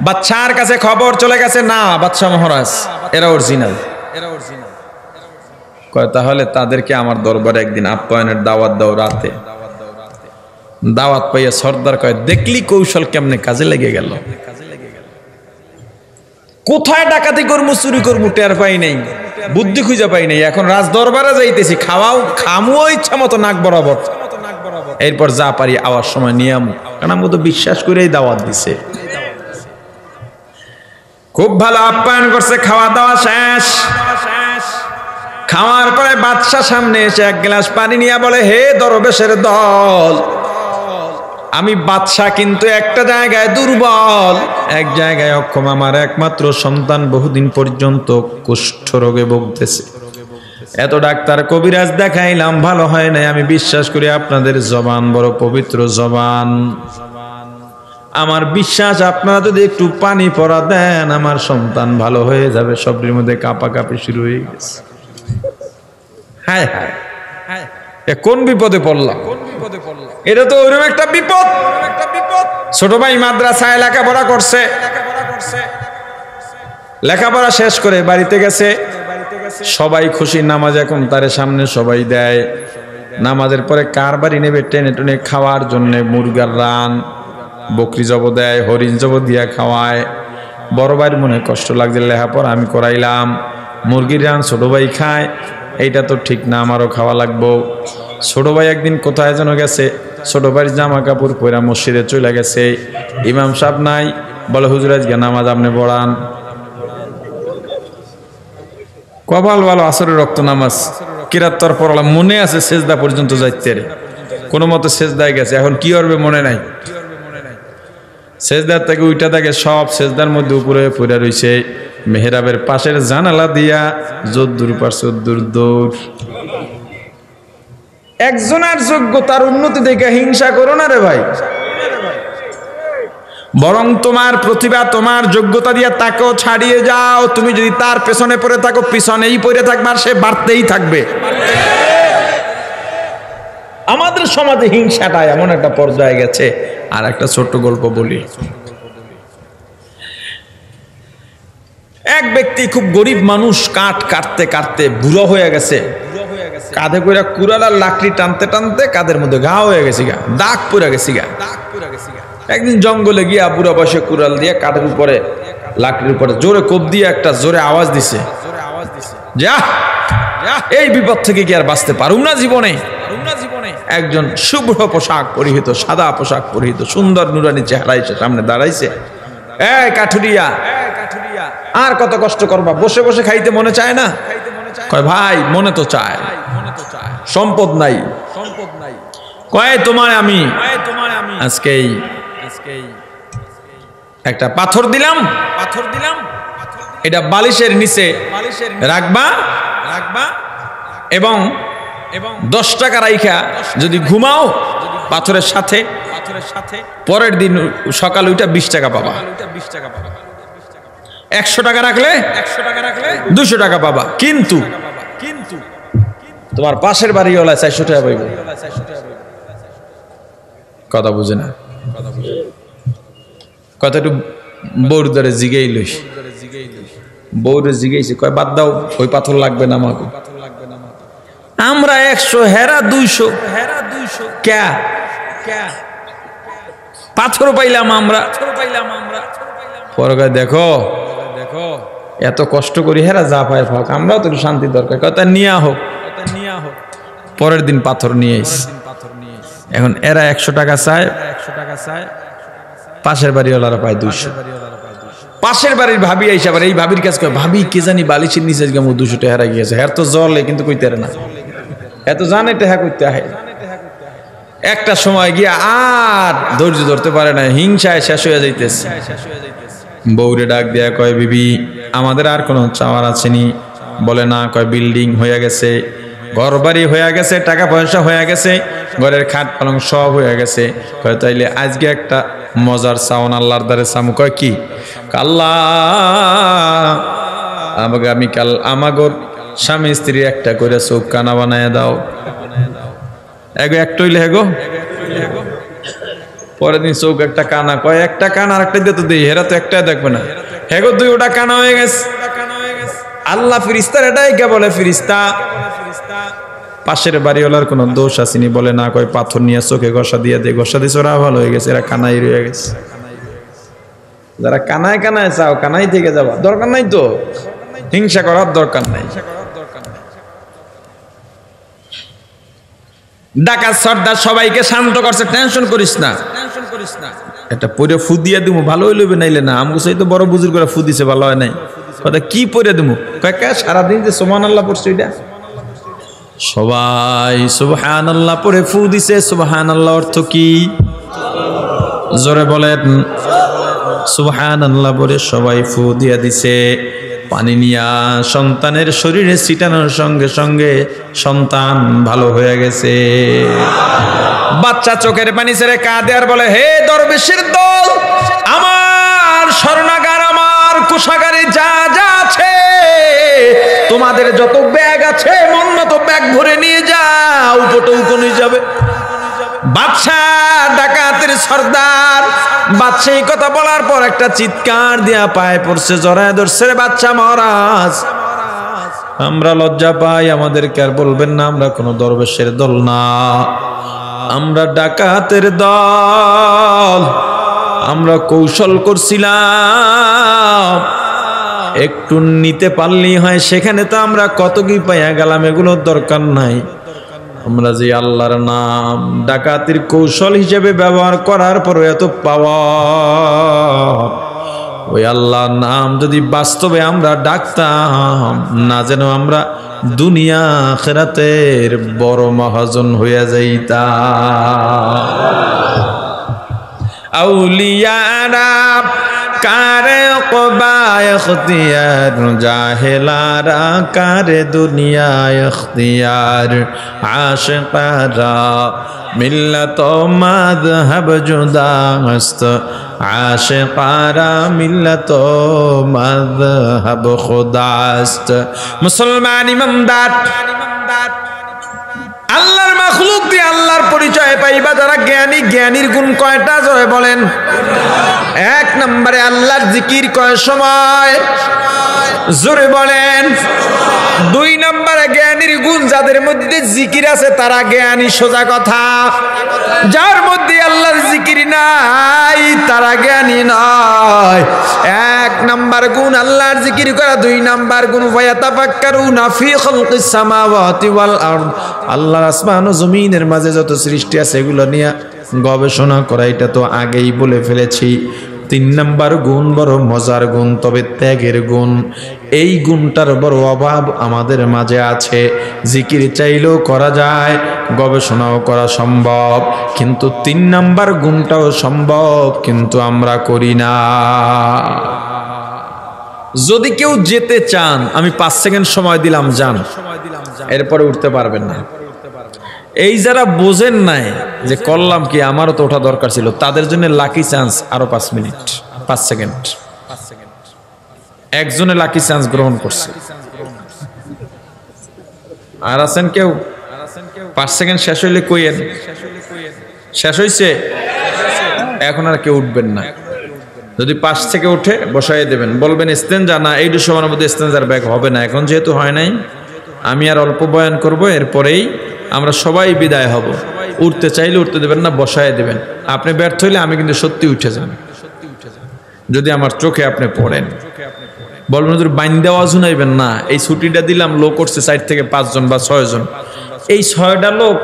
বাদশার কাছে খবর চলে গেছে, না বাদশা মহারাজ এরা অরিজিনাল। কয় তাহলে তাদেরকে আমার দরবারে একদিন আপ্যায়নের দাওয়াত দাও। রাতে দাওয়াত পাইয়া সর্দার কয় দেখলি কৌশল কেমনে কাজে লেগে গেল, কোথায় ডাকাতি করবো চুরি করবো টের পাই নাই, বুদ্ধি খুঁজে পাই নাই, এখন রাজ দরবারে যাইতেছি, খামুও ইচ্ছা মতো নাক বরাবর, এরপর যা পারি আওয়ার সময় নিয়ে আমু, কারণ আমি তো বিশ্বাস করেই দাওয়াত দিছে। খুব ভালো আপ্যায়ন করছে, খাওয়া দাওয়া শেষ। খাওয়ার পরে বাদশা সামনে এসে এক গ্লাস পানি নিয়ে বলে, হে দরবেশের দল, আমি বাদশা কিন্তু একটা জায়গায় দুর্বল, এক জায়গায় অক্ষম। আমার একমাত্র সন্তান বহুদিন পর্যন্ত কুষ্ঠ রোগে ভুগতেছে, এত ডাক্তার কবিরাজ দেখাইলাম ভালো হয় নাই। আমি বিশ্বাস করি আপনাদের জবান বড় পবিত্র জবান, আমার বিশ্বাস আপনারা যদি একটু পানি পড়া দেন আমার সন্তান ভালো হয়ে যাবে। সবটির মধ্যে কাঁপাকাঁপি শুরু হয়ে গেছে। হায় হায়, কোন বিপদে পড়লাম, এটা তো ওইরকম একটা বিপদ। ছোট ভাই মাদ্রাসায় লেখাপড়া করছে, লেখাপড়া শেষ করে বাড়িতে গেছে, সবাই খুশি। নামাজ এখন তার সামনে সবাই দেয়, নামাজের পরে কার বাড়ি নেবে টেনে টেনে খাওয়ার জন্য মুরগার রান, বকরি জব দেয়, হরিণ জব দিয়া খাওয়ায়। বড় ভাইয়ের মনে কষ্ট লাগছে, লেখাপড়া আমি করাইলাম, মুরগির রান ছোট ভাই খায়, এইটা তো ঠিক না, আমারও খাওয়া লাগবো। ছোট ভাই একদিন কোথায় যেন গেছে, ছোট ভাইয়ের জামা কাপড় পরা মসজিদে চলে গেছে, ইমাম সাহেব নাই, বলে হুজুর আজকে নামাজ আপনি পড়ান। কপাল ভালো, আসরের রক্ত নামাজ কিরাত্তর পড়লাম, মনে আছে সেজদা পর্যন্ত যাইতে, কোনো মতো সেজদায় গেছে, এখন কি করবে মনে নাই। সেজদার থেকে উইটা থাকে, সব সেজদার মধ্যে উপরে পড়ে রয়েছে, মেহরাবের পাশের জানালা দিয়া যদ্দুর পারছে দূর দৌড়। একজনের যোগ্যতার উন্নতি দেখে হিংসা করো না রে ভাই, বরং তোমার প্রতিভা তোমার যোগ্যতা দিয়ে তাকেও ছাড়িয়ে যাও। তুমি যদি তার পেছনে পড়ে থাকো, পিছনেই পড়ে থাকবে, আর সে বাড়তেই থাকবে। আমাদের সমাজে হিংসাটা এমন একটা পর্যায়ে গেছে। আর একটা ছোট্ট গল্প বলি। এক ব্যক্তি খুব গরিব মানুষ, কাঠ কাটতে কাটতে বুড়ো হয়ে গেছে, কাঁধে করে কুড়াল আর লাকড়ি টানতে টানতে কাঁধের মধ্যে ঘা হয়ে গেছে, গা দাগ পড়ে গেছে গা। একদিন জঙ্গলে গিয়া বুড়া বসে কুড়াল দিয়ে কাঠের উপরে লাকড়ির উপরে জোরে কোপ দিয়ে একটা জোরে আওয়াজ দিছে, যা এই বিপদ থেকে কি আর বাঁচতে পারুম না জীবনে। একজন শুভ্র পোশাক পরিহিত, সাদা পোশাক পরিহিত, সুন্দর নুরানি চেহারা এসে সামনে দাঁড়াইছে। এই কাঠুরিয়া, আর কত কষ্ট করবা, বসে বসে খাইতে মনে চায় না? কয় ভাই মনে তো চায়, সম্পদ নাই। কয় তোমার আমি আজকেই একটা পাথর দিলাম, এটা বালিশের নিচে রাখবা এবং 10 টাকা রাইখা যদি ঘুমাও পাথরের সাথে, পরের দিন সকাল ওইটা 20 টাকা পাবা। 100 টাকা রাখলে 200 টাকা পাবা। কিন্তু তোমার পাশের বাড়িওয়ালা 400 টাকা পাইব। কথা বুঝে না? কথা একটু বউর ধরে জিগেই লইস, বউরে জিগেইছে, কয় বাদ দাও, ওই পাথর লাগবে না আমাকে। আমরা 100, হেরা 200, ক্যা পাথর পাইলাম আমরা। পরে দেখো এত কষ্ট করি, হেরা যা পায় পাক, আমরাও তো শান্তি দরকার, কথা নিয়ে হোক। পরের দিন পাথর নিয়ে এসে এখন এরা 100 টাকা চায়, পাশের বাড়িওয়ালারা পায় 200। পাশের বাড়ির ভাবি আইসা আবার এই ভাবির কাছে কয়, ভাবি কে জানি বালিশের নিচে গেম 200 টাকা হারা গিয়েছে। হ্যাঁ তো জলে কিন্তু কইতে পারে না, এত জানে টেহা করতে আহে। একটা সময় গিয়া আর ধৈর্য ধরতে পারে না, হিংসায় শেষ হয়ে যাইতেছে। বউরে ডাক দেয়া কয়, বিবি আমাদের আর কোনো চাওয়ার আছেনি? বলে না। কয় বিল্ডিং হয়ে গেছে, ঘর বাড়ি হয়ে গেছে, টাকা পয়সা হয়ে গেছে, ঘরের খাট পালং সব হয়ে গেছে। কয় তাইলে আজকে একটা মজার চাওন আল্লাহর দ্বারে চামু। কয় কি? আল্লাহ আগামীকাল আমাগর স্বামী স্ত্রী একটা করে চোখ কানা বানায় দাও। এগো একটা হইলে হেগো, পরের দিন চোখ একটা কানা। কয় একটা কানা আর একটা দিতে দিই, হেরা তো একটা দেখবে না। হেগো 2টা কানা হয়ে গেছে। আল্লাহ ফিরিস্তার এটাই কে বলে, ফিরিস্তা পাশের বাড়িওয়ালার কোনো দোষ আসেনি? বলে না। কয় পাথর নিয়ে চোখে ঘষা দিয়ে দে, ঘষা দিয়েছে, ওরা ভালো হয়ে গেছে, এরা কানাই রয়ে গেছে। যারা কানায় কানায় চাও, কানাই থেকে যাবা, দরকার নাই তো, হিংসা করার দরকার নাই। ডাকাত সর্দার সবাইকে শান্ত করছে, টেনশন করিস না, এটা পরে ফু দিয়া দিমু, ভালো হইলে নাইলে না। আমগো চাই তো বড় বুজুর্গ করে ফু দিছে, ভালো হয় নাই। কথা কি পরে দিমু? কয় সারাদিন যে সুবহানাল্লাহ পড়ছে, এটা সবাই সুবহানাল্লাহ পড়ে ফু দিছে। সুবহানাল্লাহ অর্থ কি? জোরে বলেন। সুবহানাল্লাহ পড়ে সবাই ফু দিয়া দিছে। পানি নিয়া সন্তানের শরীরে ছিটানোর সঙ্গে সঙ্গে সন্তান ভালো হয়ে গেছে। বাচ্চা চোখের পানি ছেড়ে কাঁদে আর বলে, হে দরবেশের দল, আমার স্বর্ণাগার, আমার কোষাগারে যা যা আছে, তোমাদের যত ব্যাগ আছে মন মতো ব্যাগ ভরে নিয়ে যাও, উপটৌকো নিয়ে যাবে। বাদশা ডাকাতের সর্দার বাদশা এই কথা বলার পর একটা চিৎকার দিয়া পায়ে পড়ছে, জড়ায় ধরছে। রে বাদশা মহারাজ, আমরা লজ্জা পাই, আমাদেরকে আর বলবেন না, আমরা কোনো দরবেশের দল না, আমরা ডাকাতের দল। আমরা কৌশল করছিলাম, একটু নিতে পারলেই হয়, সেখানে তো আমরা কত কি পাইয়া গেলাম, এগুলোর দরকার নাই। আমরা যে আল্লাহর নাম ডাকাতির কৌশল হিসেবে ব্যবহার করার পরও এত পাওয়া, ওই আল্লাহর নাম যদি বাস্তবে আমরা ডাকতাম না, যেন আমরা দুনিয়া আখিরাতের বড় মহাজন হইয়া যাইতাম। আউলিয়ারা কারে কবায় ইখতিয়ার, জাহেলারা কারে দুনিয়ায় ইখতিয়ার, আশিকারা মিল্লাত মাযহাব জুদাস্ত, আশিকারা মিল্লাত মাযহাব খুদাস্ত। মুসলমান ইমানদার, আল্লাহর মাখলুক দিয়ে আল্লাহর পরিচয় পাইবা যারা জ্ঞানী, জ্ঞানীর গুণ কয়টা জয় বলেন? 1 নম্বরে আল্লাহর জিকির কয় সময়, জোরে বলেন। 2 নম্বরে জ্ঞানীর গুণ, যাদের মধ্যে জিকির আছে তারা জ্ঞানী, সোজা কথা। যার মধ্যে আল্লাহর জিকির নাই তারা জ্ঞানী নয়। 1 নাম্বার গুণ আল্লাহর জিকির করা, 2 নাম্বার গুণ ফায়াতাফাক্কারুনা ফি খালকিস সামাওয়াতি ওয়াল আরদ, আল্লাহর আসমান ও জমিনের মাঝে যত সৃষ্টি আছে এগুলো নিয়ে গবেষণা করা, এটা তো আগেই বলে ফেলেছি। 3 নাম্বার গুণ বড় মজার গুণ, তবে ত্যাগের গুণ। এই গুণটার বড় অভাব আমাদের মাঝে আছে। জিকির চাইলেও করা যায়, গবেষণাও করা সম্ভব, কিন্তু 3 নাম্বার গুণটাও সম্ভব, কিন্তু আমরা করি না। যদি কেউ যেতে চান, আমি 5 সেকেন্ড সময় দিলাম, যান, এরপরে উঠতে পারবেন না। এই যারা বোঝেন নাই যে করলাম কি, আমারও তো ওঠা দরকার ছিল, তাদের জন্য লাকি চান্স, আরো 5 মিনিট 5 সেকেন্ড। একজনে লাকি চান্স গ্রহণ করছে, আর আছেন কেউ? 5 সেকেন্ড শেষ হইলে কইেন শেষ হইছে, এখন আর কেউ উঠবেন না। যদি 5 থেকে উঠে বসাই দেবেন, বলবেন ইস্তেঞ্জা না, এই 2 সময়ের মধ্যে ইস্তেঞ্জার ব্যাগ হবে না। এখন যেহেতু হয় নাই, আমি আর অল্প বয়ান করব, এরপরেই আমরা সবাই বিদায় হব। উঠতে চাইলে উঠতে দেবেন না, বসায় দেবেন। আপনি ব্যর্থ হইলে আমি কিন্তু সত্যি উঠে যান, যদি আমার চোখে আপনি পড়েন। বলবেন হুজুর বাইন্দা ওয়াজ শুনাইবেন না, এই ছুটিটা দিলাম, লোক করছে 4 থেকে 5 জন বা 6 জন, এই 6টা লোক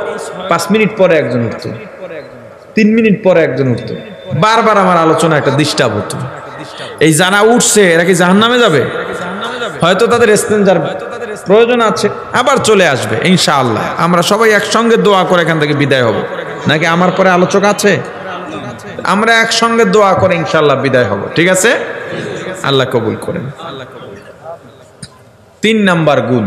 5 মিনিট পরে একজন উঠতো, 3 মিনিট পরে একজন উঠতো, বারবার আমার আলোচনা একটা ডিস্টার্ব হতো। এই যারা উঠছে এরা কি জাহান্নামে যাবে? হয়তো তাদের ইস্তেঞ্জার প্রয়োজন আছে, আবার চলে আসবে ইনশাআল্লাহ। আমরা সবাই একসঙ্গে দোয়া করে এখান থেকে বিদায় হব, নাকি আমার পরে আলোচক আছে? আমরা একসঙ্গে দোয়া করে ইনশাআল্লাহ বিদায় হব, ঠিক আছে? আল্লাহ কবুল করেন। 3 নাম্বার গুণ,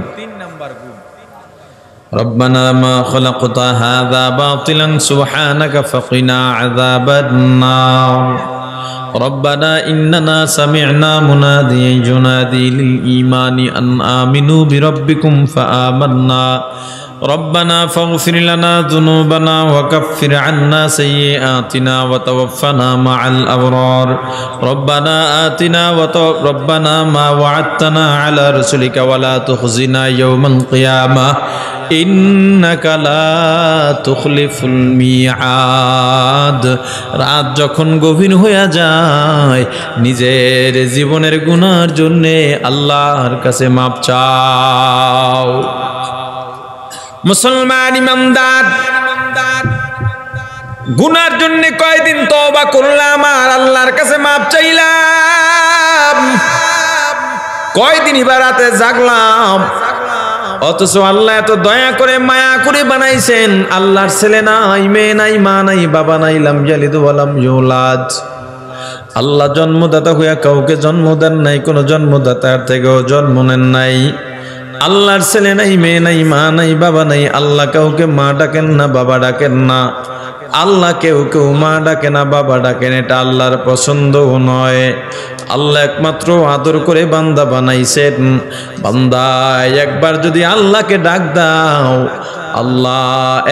রব্বানা মা খালাকতা হাযা বাতিলান সুবহানাকা ফাকিনা আযাবান নার ربنا إننا سمعنا مناديا ينادي للإيمان أن آمنوا بربكم فآمنا ربنا فاغفر لنا ذنوبنا وكفر عنا سيئاتنا وتوفنا مع الأبرار ربنا آتنا ربنا ما وعدتنا على رسلك ولا تخزنا يوم القيامة ইন্নাকা লা তুখলিফুল মিআদ। রাত যখন গভীর হয়ে যায়, নিজের জীবনের গুনার জন্য আল্লাহর কাছে মাপ চাও। মুসলমান ইমানদার, গুনার জন্য কয়দিন তওবা করলাম আর আল্লাহর কাছে মাপ চাইলাম, কয়দিন ইবাদতে জাগলাম, অথচ আল্লাহ এত দয়া করে মায়া করে বানাইছেন। আল্লাহর ছেলে নাই, মেয়ে নাই, মা নাই, বাবা নাই, লাম ইয়ালিদ ওয়া লাম ইউলাদ। আল্লাহ জন্মদাতা হইয়া কাউকে জন্ম দেন নাই, কোনো জন্মদাতার থেকেও জন্ম নেন নাই। আল্লাহর ছেলে নাই, মেয়ে নাই, মা নাই, বাবা নাই। আল্লাহ কাউকে মা ডাকেন না, বাবা ডাকেন না। আল্লাহ কেউ কেউ মা ডাকে না, বাবা ডাকেন, এটা আল্লাহর পছন্দও নয়। আল্লাহ একমাত্র আদর করে বান্দা বানাইছেন। বান্দা একবার যদি আল্লাহকে ডাক দাও, আল্লাহ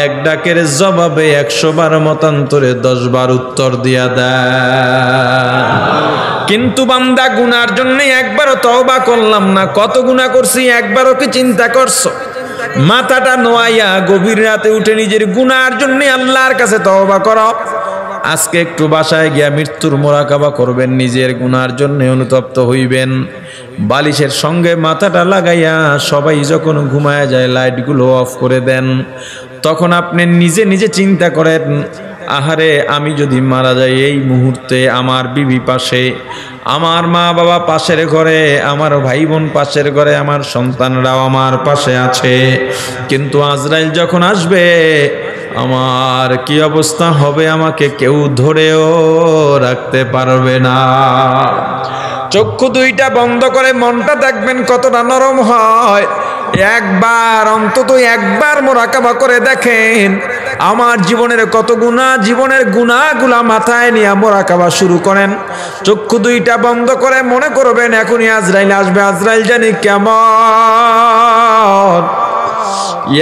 এক ডাকের জবাবে 100 বার মতান্তরে 10 বার উত্তর দিয়া দেয়। কিন্তু বান্দা গুনার জন্য একবারও তওবা করলাম না, কত গুনাহ করছি একবারও কি চিন্তা করছো? মাথাটা নোয়াইয়া গভীর রাতে উঠে নিজের গুনার জন্য আল্লাহর কাছে তওবা করো। আজকে একটু বাসায় গিয়া মৃত্যুর মোরাকাবা করবেন, নিজের গুনার জন্য অনুতপ্ত হইবেন। বালিশের সঙ্গে মাথাটা লাগাইয়া সবাই যখন ঘুমায় যায় লাইটগুলো অফ করে দেন, তখন আপনি নিজে নিজে চিন্তা করেন, আহারে আমি যদি মারা যাই এই মুহূর্তে, আমার বিবি পাশে, আমার মা বাবা পাশের ঘরে, আমার ভাই বোন পাশের ঘরে, আমার সন্তানরাও আমার পাশে আছে, কিন্তু আজরাইল যখন আসবে আমার কি অবস্থা হবে? আমাকে কেউ ধরেও রাখতে পারবে না। চক্ষু 2টা বন্ধ করে মনটা দেখবেন কতটা নরম হয়। একবার অন্তত একবার মোরাকাবা করে দেখেন, আমার জীবনের কত গুনাহ, জীবনের গুনাহগুলা মাথায় নিয়ে মোরাকাবা শুরু করেন। চক্ষু 2টা বন্ধ করে মনে করবেন এখনই আজরাইল আসবে। আজরাইল জানি কেমন,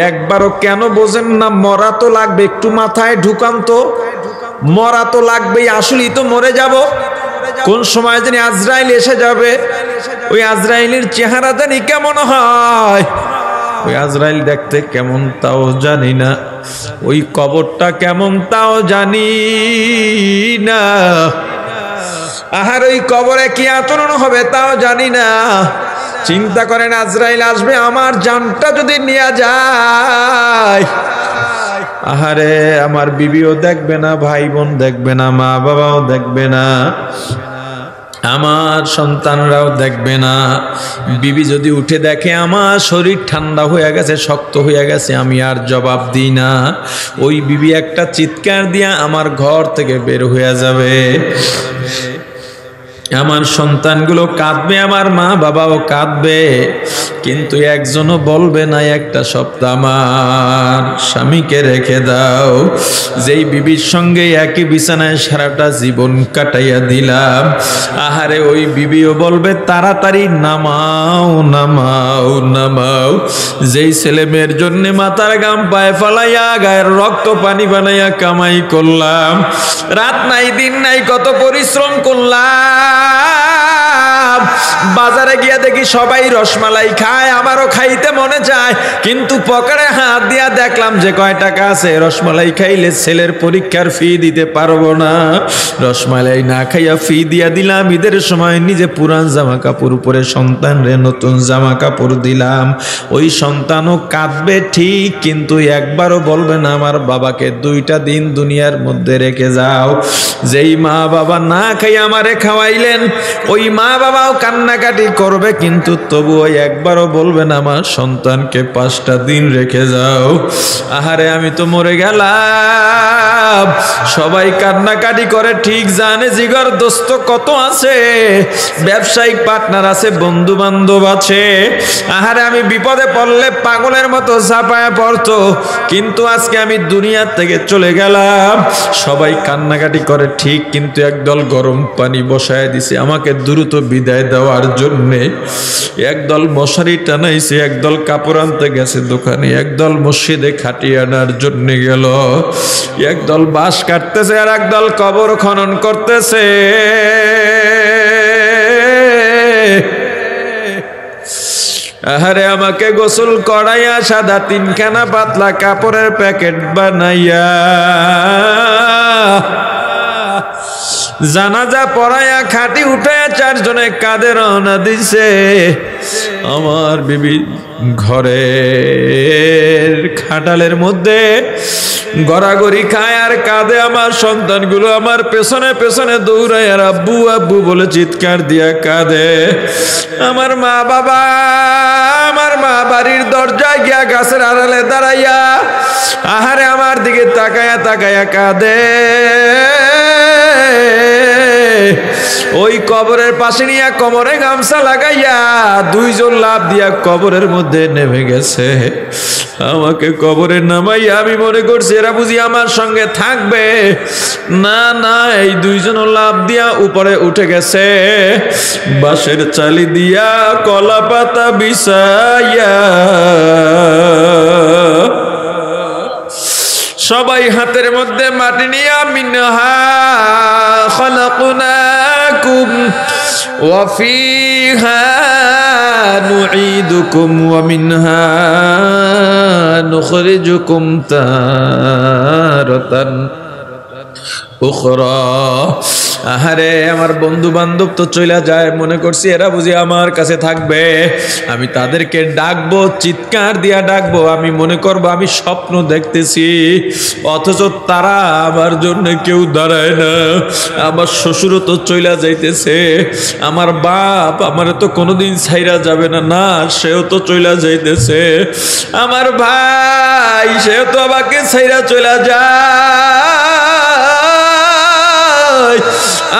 একবারও কেন বোঝেন না? মরা তো লাগবে, একটু মাথায় ঢুকান তো, মরা তো লাগবেই, আসলেই তো মরে যাব। কোন সময় জানি আজরাইল এসে যাবে, ওই আজরাইলের চেহারা জানি কেমন হয়, ওই আজরাইল দেখতে কেমন তাও জানি না, ওই কবরটা কেমন তাও জানি না। আহার ওই কবরে কি আচরণ হবে তাও জানি না। চিন্তা করেন আজরাইল আসবে, আমার জানটা যদি নিয়ে যায়, আহারে আমার বিবিও দেখবে না, ভাই বোন দেখবে না, মা বাবাও দেখবে না, আমার সন্তানরাও দেখবে না। বিবি যদি উঠে দেখে আমার শরীর ঠান্ডা হয়ে গেছে, শক্ত হয়ে গেছে, আমি আর জবাব দিই না, ওই বিবি একটা চিৎকার দিয়া আমার ঘর থেকে বের হয়ে যাবে। আমার সন্তানগুলো কাঁদবে, আমার মা বাবাও কাঁদবে, কিন্তু একজনও বলবে না একটা সপ্তাহ আমার স্বামীকে রেখে দাও, যেই বিবির সঙ্গে একই বিছানায় সারাটা জীবন কাটাইয়া দিলাম। আহারে ওই বিবিও বলবে তাড়াতাড়ি নামাও নামাও নামাও। যেই ছেলে মেয়ের জন্য মাথার গাম পায়ে ফালাইয়া গায়ের রক্ত পানি বানাইয়া কামাই করলাম, রাত নাই দিন নাই কত পরিশ্রম করলাম, বাজারে গিয়া দেখি সবাই রসমালাই খায়, আমারও খাইতে মনে চায়, কিন্তু পকেটে হাত দিয়া দেখলাম যে কয় টাকা আছে, রসমালাই খাইলে ছেলের পরীক্ষার ফি দিতে পারবো না। রসমালাই না খাইয়া ফি দিয়া দিলাম, ঈদের সময় নিজে পুরান জামা কাপড় পরে সন্তানরে নতুন জামা কাপড় দিলাম। ওই সন্তানও কাঁদবে ঠিক, কিন্তু একবারও বলবে না আমার বাবাকে 2টা দিন দুনিয়ার মধ্যে রেখে যাও। যেই মা বাবা না খাইয়া আমারে খাওয়াইলেন, ওই মা বাবাও কান্নাকাটি করবে, কিন্তু তবুও একবারও বলবে না আমার সন্তানকে 5টা দিন রেখে যাও। আহারে আমি তো মরে গেলাম। সবাই কান্নাকাটি করে ঠিক, জানে জিগর দোস্ত কত আছে, ব্যবসায়িক পার্টনার আছে, বন্ধু বান্ধব আছে। আহারে আমি বিপদে পড়লে পাগলের মতো ঝাঁপায়া পড়তো, কিন্তু আজকে আমি দুনিয়ার থেকে চলে গেলাম। সবাই কান্নাকাটি করে ঠিক, কিন্তু একদল গরম পানি বসায় দিছে আমাকে দ্রুত বিদায় দেওয়ার জন্যে। একদল মশারি টানাইছে, একদল কাপড় আনতে গেছে দোকানে, একদল মসজিদে খাটিয়ে আনার জন্য গেল, একদল বাঁশ কাটতেছে আর একদল কবর খনন করতেছে। আহারে আমাকে গোসল করাইয়া সাদা 3খানা পাতলা কাপড়ের প্যাকেট বানাইয়া জানাজা পড়াইয়া খাটি উঠাইয়া 4 জনে কাঁধে রওনা দিছে। আমার বিবি ঘরের খাটালের মধ্যে গড়াগড়ি খায় আর কাঁদে, আমার সন্তানগুলো আমার পেছনে পেছনে দৌড়ায় আর আব্বু আব্বু বলে চিৎকার দিয়া কাঁদে। আমার মা বাবা, আমার মা বাড়ির দরজায় গিয়া গাছের আড়ালে দাঁড়াইয়া আহারে আমার দিকে তাকায়া তাকায়া কাঁদে। ওই কবরের পাশে নিয়ে কোমরে গামছা লাগাইয়া 2 জন লাফ দিয়া কবরের মধ্যে নেমে গেছে। আমাকে কবরে নামাইয়া আমি মনে করছি এরা বুঝি আমার সঙ্গে থাকবে, না না, এই 2 জন লাফ দিয়া উপরে উঠে গেছে। বাঁশের চালি দিয়া কলা পাতা বিছাইয়া সবাই হাতের মধ্যে মাটি নিয়া মিনহা খালাকনাকুম ওয়া ফিহা নুঈদুকুম ওয়া মিনহা নুখরিজুকুম তারাতান উখরা। আহারে আমার বন্ধু বান্ধব তো চলে যায়, মনে করছি এরা বুঝি আমার কাছে থাকবে, আমি তাদেরকে ডাকবো, চিৎকার দিয়া ডাকবো, আমি মনে করবো আমি স্বপ্ন দেখতেছি, অথচ তারা আমার জন্য কেউ দাঁড়ায় না। আমার শ্বশুরও তো চলে যাইতেছে, আমার বাপ আমার তো কোনোদিন ছাইরা যাবে না, না সেও তো চলে যাইতেছে, আমার ভাই সেও তো আমাকে ছাইরা চলে যায়।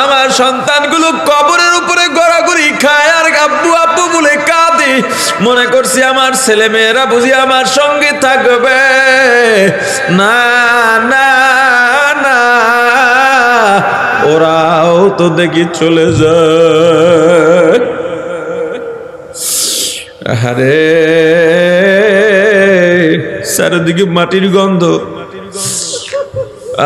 আমার সন্তানগুলো কবরের উপরে গড়াগড়ি খায় আর আব্বু আব্বু বলে কাঁদে, মনে করছি আমার ছেলে মেয়েরা বুঝি আমার সঙ্গে থাকবে, না না না, ওরাও তো দেখি চলে যায়। আরে চারিদিকে মাটির গন্ধ,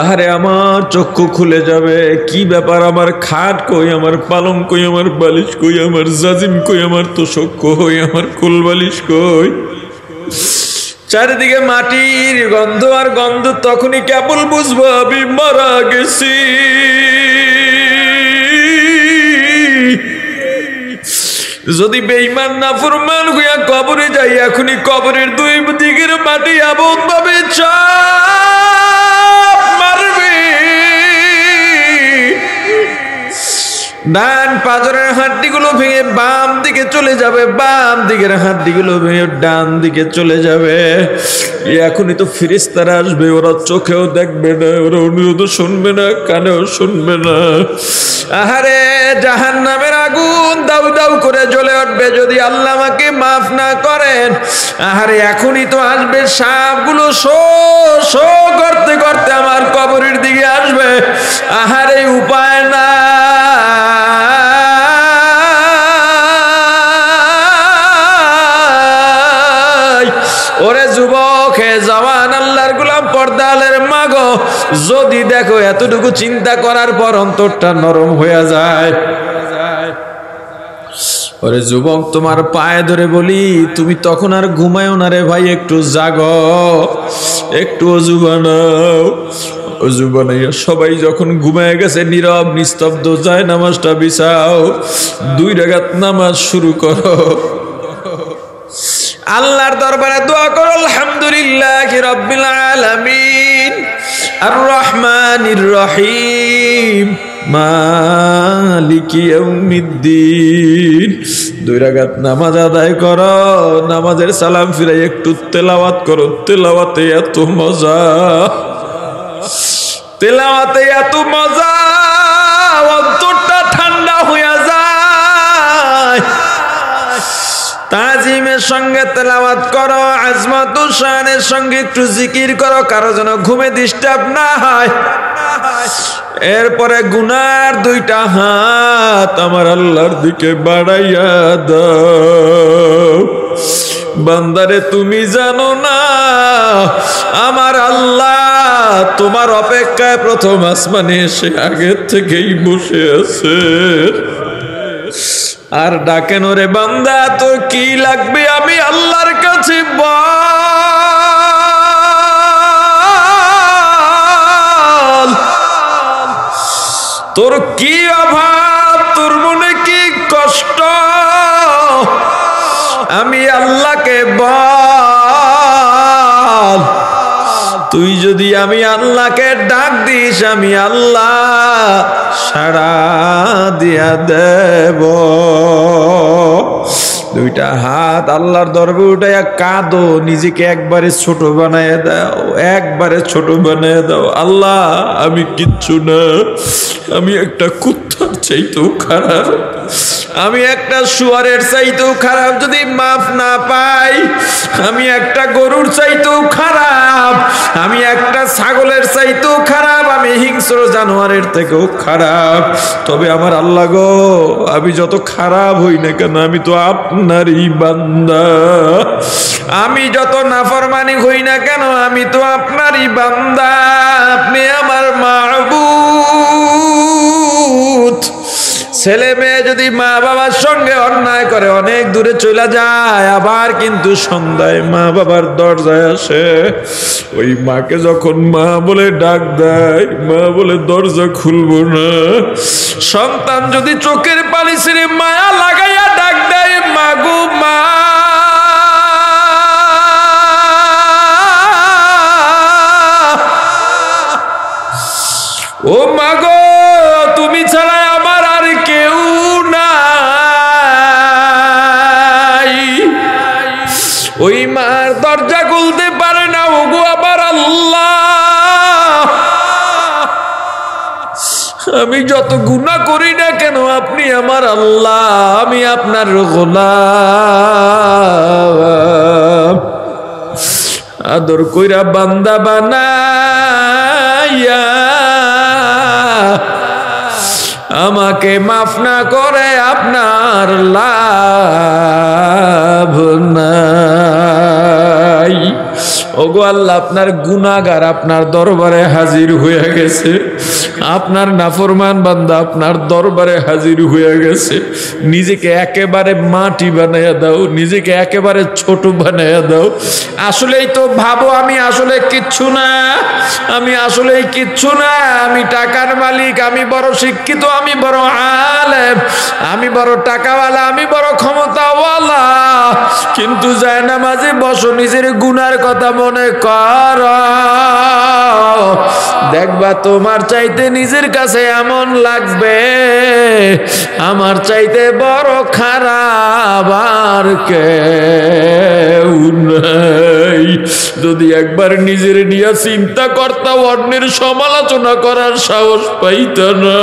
আহারে আমার চক্ষু খুলে যাবে, কি ব্যাপার, আমার খাট কই, আমার পালং কই, আমার বালিশ কই, আমার জাজিম কই, আমার তোষক কই, আমার কোল বালিশ কই। চারিদিকে মাটির গন্ধ আর গন্ধ, তখনই কেবল বুঝবো আমি মারা গেছি। যদি বেঈমান নাফরমান হইয়া কবরে যাই, এখনই কবরের দুই দিকের মাটি এমন ভাবে চাপ মারবে, ডান পাঁজরের হাড্ডিগুলো ভেঙে বাম দিকে চলে যাবে, বাম দিকের হাড্ডিগুলো ভেঙে ডান দিকে চলে যাবে। এখনই তো ফেরেশতারা আসবে, ওরা চোখেও দেখবে না, ওরা অনুরোধ শুনবে না, কানেও শুনবে না। আহারে জাহান্নামের আগুন দাউ দাউ করে জ্বলে উঠবে যদি আল্লাহ আমাকে মাফ না করেন। আহারে এখনই তো আসবে, সাপগুলো শো শো করতে করতে আমার কবরের দিকে আসবে। আহারে উপায় না, ওরে যুবক, হে জওয়ান, আল্লাহর গোলাম, পর্দালের মাগো, যদি দেখো এতটুকু চিন্তা করার পর অন্তরটা নরম হয়ে যায়। ওরে যুবক, তোমার পায়ে ধরে বলি, তুমি তখন আর ঘুমায়ও না রে ভাই, একটু জাগো, একটু অজু বানাও। অজু বানাইয়া সবাই যখন ঘুমায় গেছে, নীরব নিস্তব্ধ যায় নামাজটা বিছাও, 2 রাকাত নামাজ শুরু করো, আল্লাহর দরবারে দোয়া করো, আলহামদুলিল্লাহি রাব্বিল আলামিন আর রহমানির রহিম মালিকি ইয়াউমিদ্দিন। 2 রাকাত নামাজ আদায় করো, নামাজের সালাম ফিরাই একটু তেলাওয়াত করো। তেলাওয়াতে এত মজা, তেলাওয়াতে এত মজা, অন্তরটা ঠান্ডা হয়ে যায়। তাজিমের সঙ্গে তেলাওয়াত করো, আজমাতু শানের সঙ্গে একটু জিকির করো, কারো যেন ঘুমে ডিস্টার্ব না হয়। এরপরে গুনার 2টা হাত আমার আল্লাহর দিকে বাড়াইয়া দাও। বান্দারে তুমি জানো না, আমার আল্লাহ তোমার অপেক্ষায় প্রথম আসমানে এসে আগের থেকেই বসে আছে আর ডাকেন, ওরে বান্দা তো কি লাগবে আমি আল্লাহর কাছে বল, তোর কি অভাব, তোর মনে কি কষ্ট, আমি আল্লাহকে বল। তুই যদি আমি আল্লাহকে ডাক দিস, আমি আল্লাহ সাড়া দিয়া দেব। 2টা হাত আল্লাহর দরবারে উঠাইয়া কাঁদো, নিজেকে একবারে ছোট বানায় দাও, একবারে ছোট বানায় দাও। আল্লাহ আমি কিচ্ছু না, আমি একটা কুত্তার চাইতেও খারাপ, আমি একটা শুয়ারের চাইতেও খারাপ, যদি মাফ না পাই আমি একটা গরুর চাইতেও খারাপ, আমি একটা ছাগলের চাইতেও খারাপ, আমি হিংস্র জানোয়ারের থেকেও খারাপ। তবে আমার আল্লাহ গো, আমি যত খারাপ হই না কেন, আমি তো আপনারই বান্দা, আমি যত নাফরমানি হই না কেন, আমি তো আপনারই বান্দা, আপনি আমার মাবুদ। ছেলে মেয়ে যদি মা বাবার সঙ্গে অন্যায় করে অনেক দূরে চলে যায়, আবার কিন্তু সন্ধ্যায় মা বাবার দরজায় আসে। ওই মাকে যখন মা বলে ডাক দেয়, মা বলে দরজা খুলবো না। সন্তান যদি চোখের পানি ছেড়ে মায়া লাগাইয়া ডাক দেয়, মা গো মা, ও মা গো, তুমি ছাড়া আমার আর কেউ নাই, ওই মার দরজা খুলতে পারে না। ওগো আমার আল্লাহ, আমি যত গুনাহ করি না কেন, আপনি আমার আল্লাহ, আমি আপনার গোলাম, আদর কইরা বান্দা বানাইয়া আমাকে মাফ না করে আপনার লাভ নাই। ও ওগো আল্লাহ, আপনার গুনাহগার আপনার দরবারে হাজির হয়ে গেছে, আপনার নাফরমান বান্দা আপনার দরবারে হাজির হয়ে গেছে। নিজেকে একেবারে মাটি বানাইয়া দাও, নিজেকে একেবারে ছোট বানাইয়া দাও। আসলেই তো ভাবো আমি আসলে কিচ্ছু না, আমি আসলেই কিচ্ছু না। আমি টাকার মালিক, আমি বড় শিক্ষিত, আমি বড় আলেম, আমি বড় টাকাওয়ালা, আমি বড় ক্ষমতাওয়ালা, কিন্তু যায় না মাঝে বসো, নিজের গুনার কথা মনে কর, দেখবা তোমার চাইতে নিজের কাছে এমন লাগবে আমার চাইতে বড় খারাপ আর কেউ নাই। যদি একবার নিজের নিয়ে চিন্তা করতা, অন্যের সমালোচনা করার সাহস পাইত না।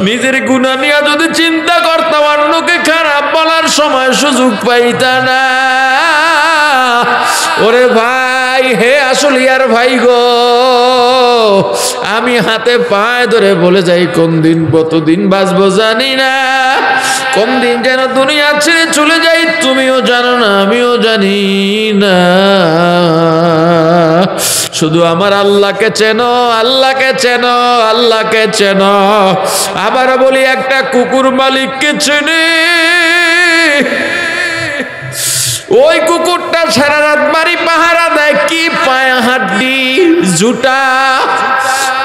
নিজের গুনাহ নিয়ে যদি চিন্তা করতা, অন্যকে খারাপ বলার সময় সুযোগ পাইতা না। ওরে ভাই, হে আসলিয়ার ভাই গো, আমি হাতে পায়ে ধরে বলে যাই, কোন দিন কতদিন বাঁচবো জানি না, কোন দিন যেন দুনিয়া ছেড়ে চলে যাই, তুমিও জানো না, আমিও জানি না। শুধু আমার আল্লাহকে চেনো, আল্লাহকে চেনো, আল্লাহকে চেনো। আবার বলি, একটা কুকুর মালিককে চেনে, ওই কুকুরটা সারা রাত বাড়ি পাহারা দেয়, কি পায়া হাড্ডি জুটা।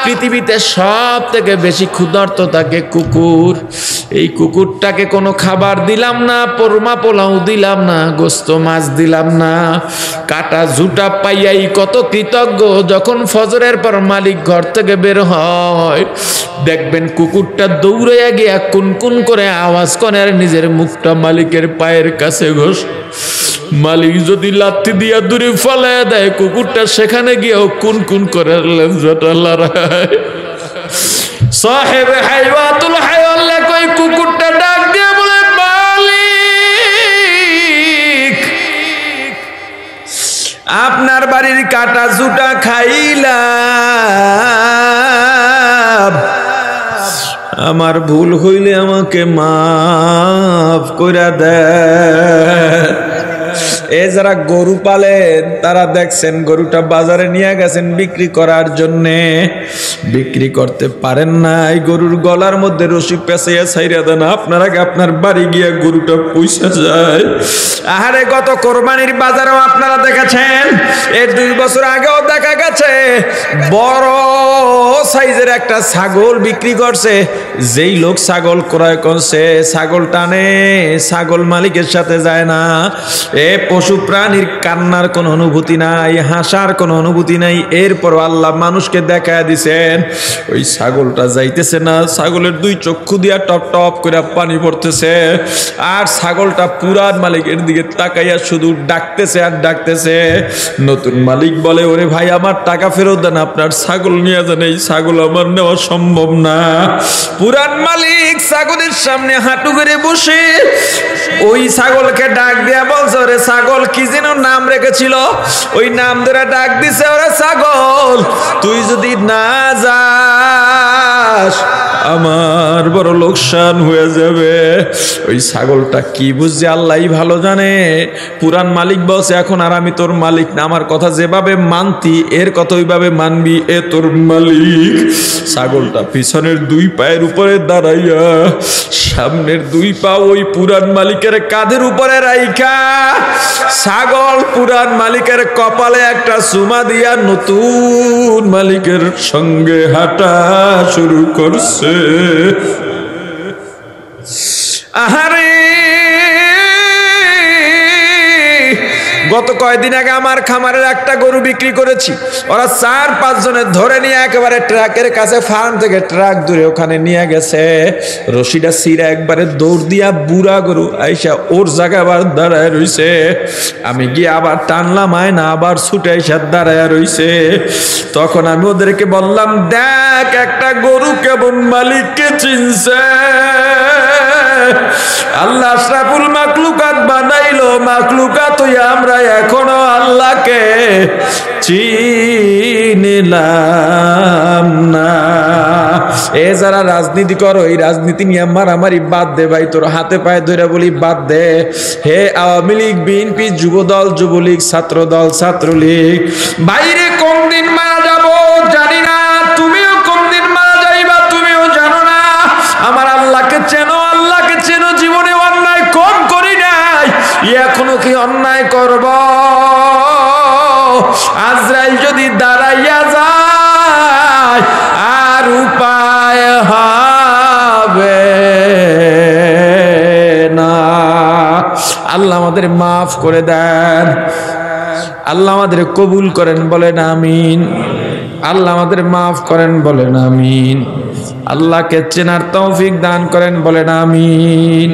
পৃথিবীতে সব থেকে বেশি ক্ষুধার্ত থাকে কুকুর। এই কুকুরটাকে কোনো খাবার দিলাম না, পোরমা পোলাও দিলাম না, গোস্ত মাছ দিলাম না, কাটা জুটা পাইয়াই কত কৃতজ্ঞ। যখন ফজরের পর মালিক ঘর থেকে বের হয়, দেখবেন কুকুরটা দৌড়াইয়া গিয়া কুনকুন করে আওয়াজ করে আর নিজের মুখটা মালিকের পায়ের কাছে ঘষ। মালিক যদি লাথি দিয়া দূরে ফেলায় দেয়, কুকুরটা সেখানে গিয়েও কুনকুন করে লেজটা লড়ায়। সাহেব হাইওয়াতুল হায়াল্লা কই কুকুরটা ডাক দিয়ে বলে, মালিক, আপনার বাড়ির কাটা জুটা খাইলাম, আমার ভুল হইলে আমাকে মাফ কইরা দেন। এ যারা গরু পালেন তারা দেখছেন গরুটা বাজারে নিয়ে গেছেন বিক্রি করার জন্যে, বিক্রি করতে পারেন না, এই গরুর গলার মধ্যে রশি পেঁচাইয়া ছাইরা দেন, আপনার আগে আপনার বাড়ি গিয়া গরুটা পয়সা যায়। আহারে, গত কোরবানির বাজারেও আপনারা দেখেছেন, এর 2 বছর আগেও দেখা গেছে বড় সাইজের একটা ছাগল বিক্রি করছে। যেই লোক ছাগল ক্রয় করছে, ছাগল টানে, ছাগল মালিকের সাথে যায় না। এ পশু প্রাণীর কান্নার কোনো অনুভূতি নাই, হাসার কোনো অনুভূতি নাই। এরপর আল্লাহ মানুষকে দেখায় দিছেন, ওই ছাগলটা যাইতেছে না, ছাগলের 2 চক্ষু দিয়া টপ টপ করে পানি পড়তেছে, আর ছাগলটা পুরান মালিকের দিকে তাকাইয়া শুধু ডাকতেছে আর ডাকতেছে। নতুন মালিক বলে, ওরে ভাই, আমার টাকা ফেরত দেন, আপনার ছাগল নিয়ে যান, এই ছাগল আমার নেওয়া সম্ভব না। পুরান মালিক ছাগলের সামনে হাঁটু করে বসে ওই ছাগলকে ডাক দিয়া বলছে, ওরে ছাগল, কি যেন নাম রেখেছিল, ওই নাম ধরে ডাক দিছে, ওরে ছাগল, তুই যদি না যাস আমার বড় লোকসান হয়ে যাবে। ওই ছাগলটা কি বুঝছে আল্লাহই ভালো জানে। পুরান মালিক বলছে, এখন আর আমি তোর মালিক না, আমার কথা যেভাবে মানতি এর কথা ওইভাবে মানবি, এ তোর মালিক। ছাগলটা পিছনের 2 পায়ের উপরে দাঁড়াইয়া সামনের 2 পা ওই পুরান মালিকের কাঁধের উপরে রাইখা ছাগল পুরান মালিকের কপালে একটা চুমা দিয়া নতুন মালিকের সঙ্গে হাঁটা শুরু করছে। আহারে, গত কয়েকদিন আগে আমার খামারের একটা গরু বিক্রি করেছি, ওরা 4-5 জনের ধরে নিয়ে একেবারে ট্রাকের কাছে, ফার্ম থেকে ট্রাক দূরে ওখানে নিয়ে গেছে। রশিটা ছিঁড়া একবারে দৌড় দিয়া বুড়া গরু আইসা ওর জায়গায় আবার দাঁড়ায় রইছে। আমি গিয়ে আবার টানলাম, আয় না, আবার ছুটে আইসা দাঁড়ায় রইছে। তখন আমি ওদেরকে বললাম, দেখ একটা গরু কেমন মালিককে চিনছে, আল্লাহ আশরাফুল মাখলুকাত বানাইলো, মাখলুকাত হইয়া আমরা এখনো আল্লাহকে চিনিলাম না। এ যারা রাজনীতি করো, এই রাজনীতি নিয়ে মারামারি বাদ দে ভাই, তোর হাতে পায়ে ধরে বলি বাদ দে। হে আওয়ামী লীগ, বিএনপি, যুবদল, যুবলীগ, ছাত্রদল, ছাত্রলীগ, বাইরে কোন দিন মারা যাব জানি না, তুমিও কোন দিন মারা যাইবা তুমিও জানো না। আমার আল্লাহকে চেনো, আল্লাহকে চেনো। জীবনে অন্যায় কম করি নাই, এখনো কি অন্যায় করব? আজরাইল যদি দাঁড়াইয়া যায় আর উপায় হবে না। আল্লাহ আমাদের মাফ করে দেন, আল্লাহ আমাদের কবুল করেন, বলেন আমিন। আল্লাহ আমাদের মাফ করেন, বলেন আমিন। আল্লাহকে চেনার তৌফিক দান করেন, বলেন আমিন।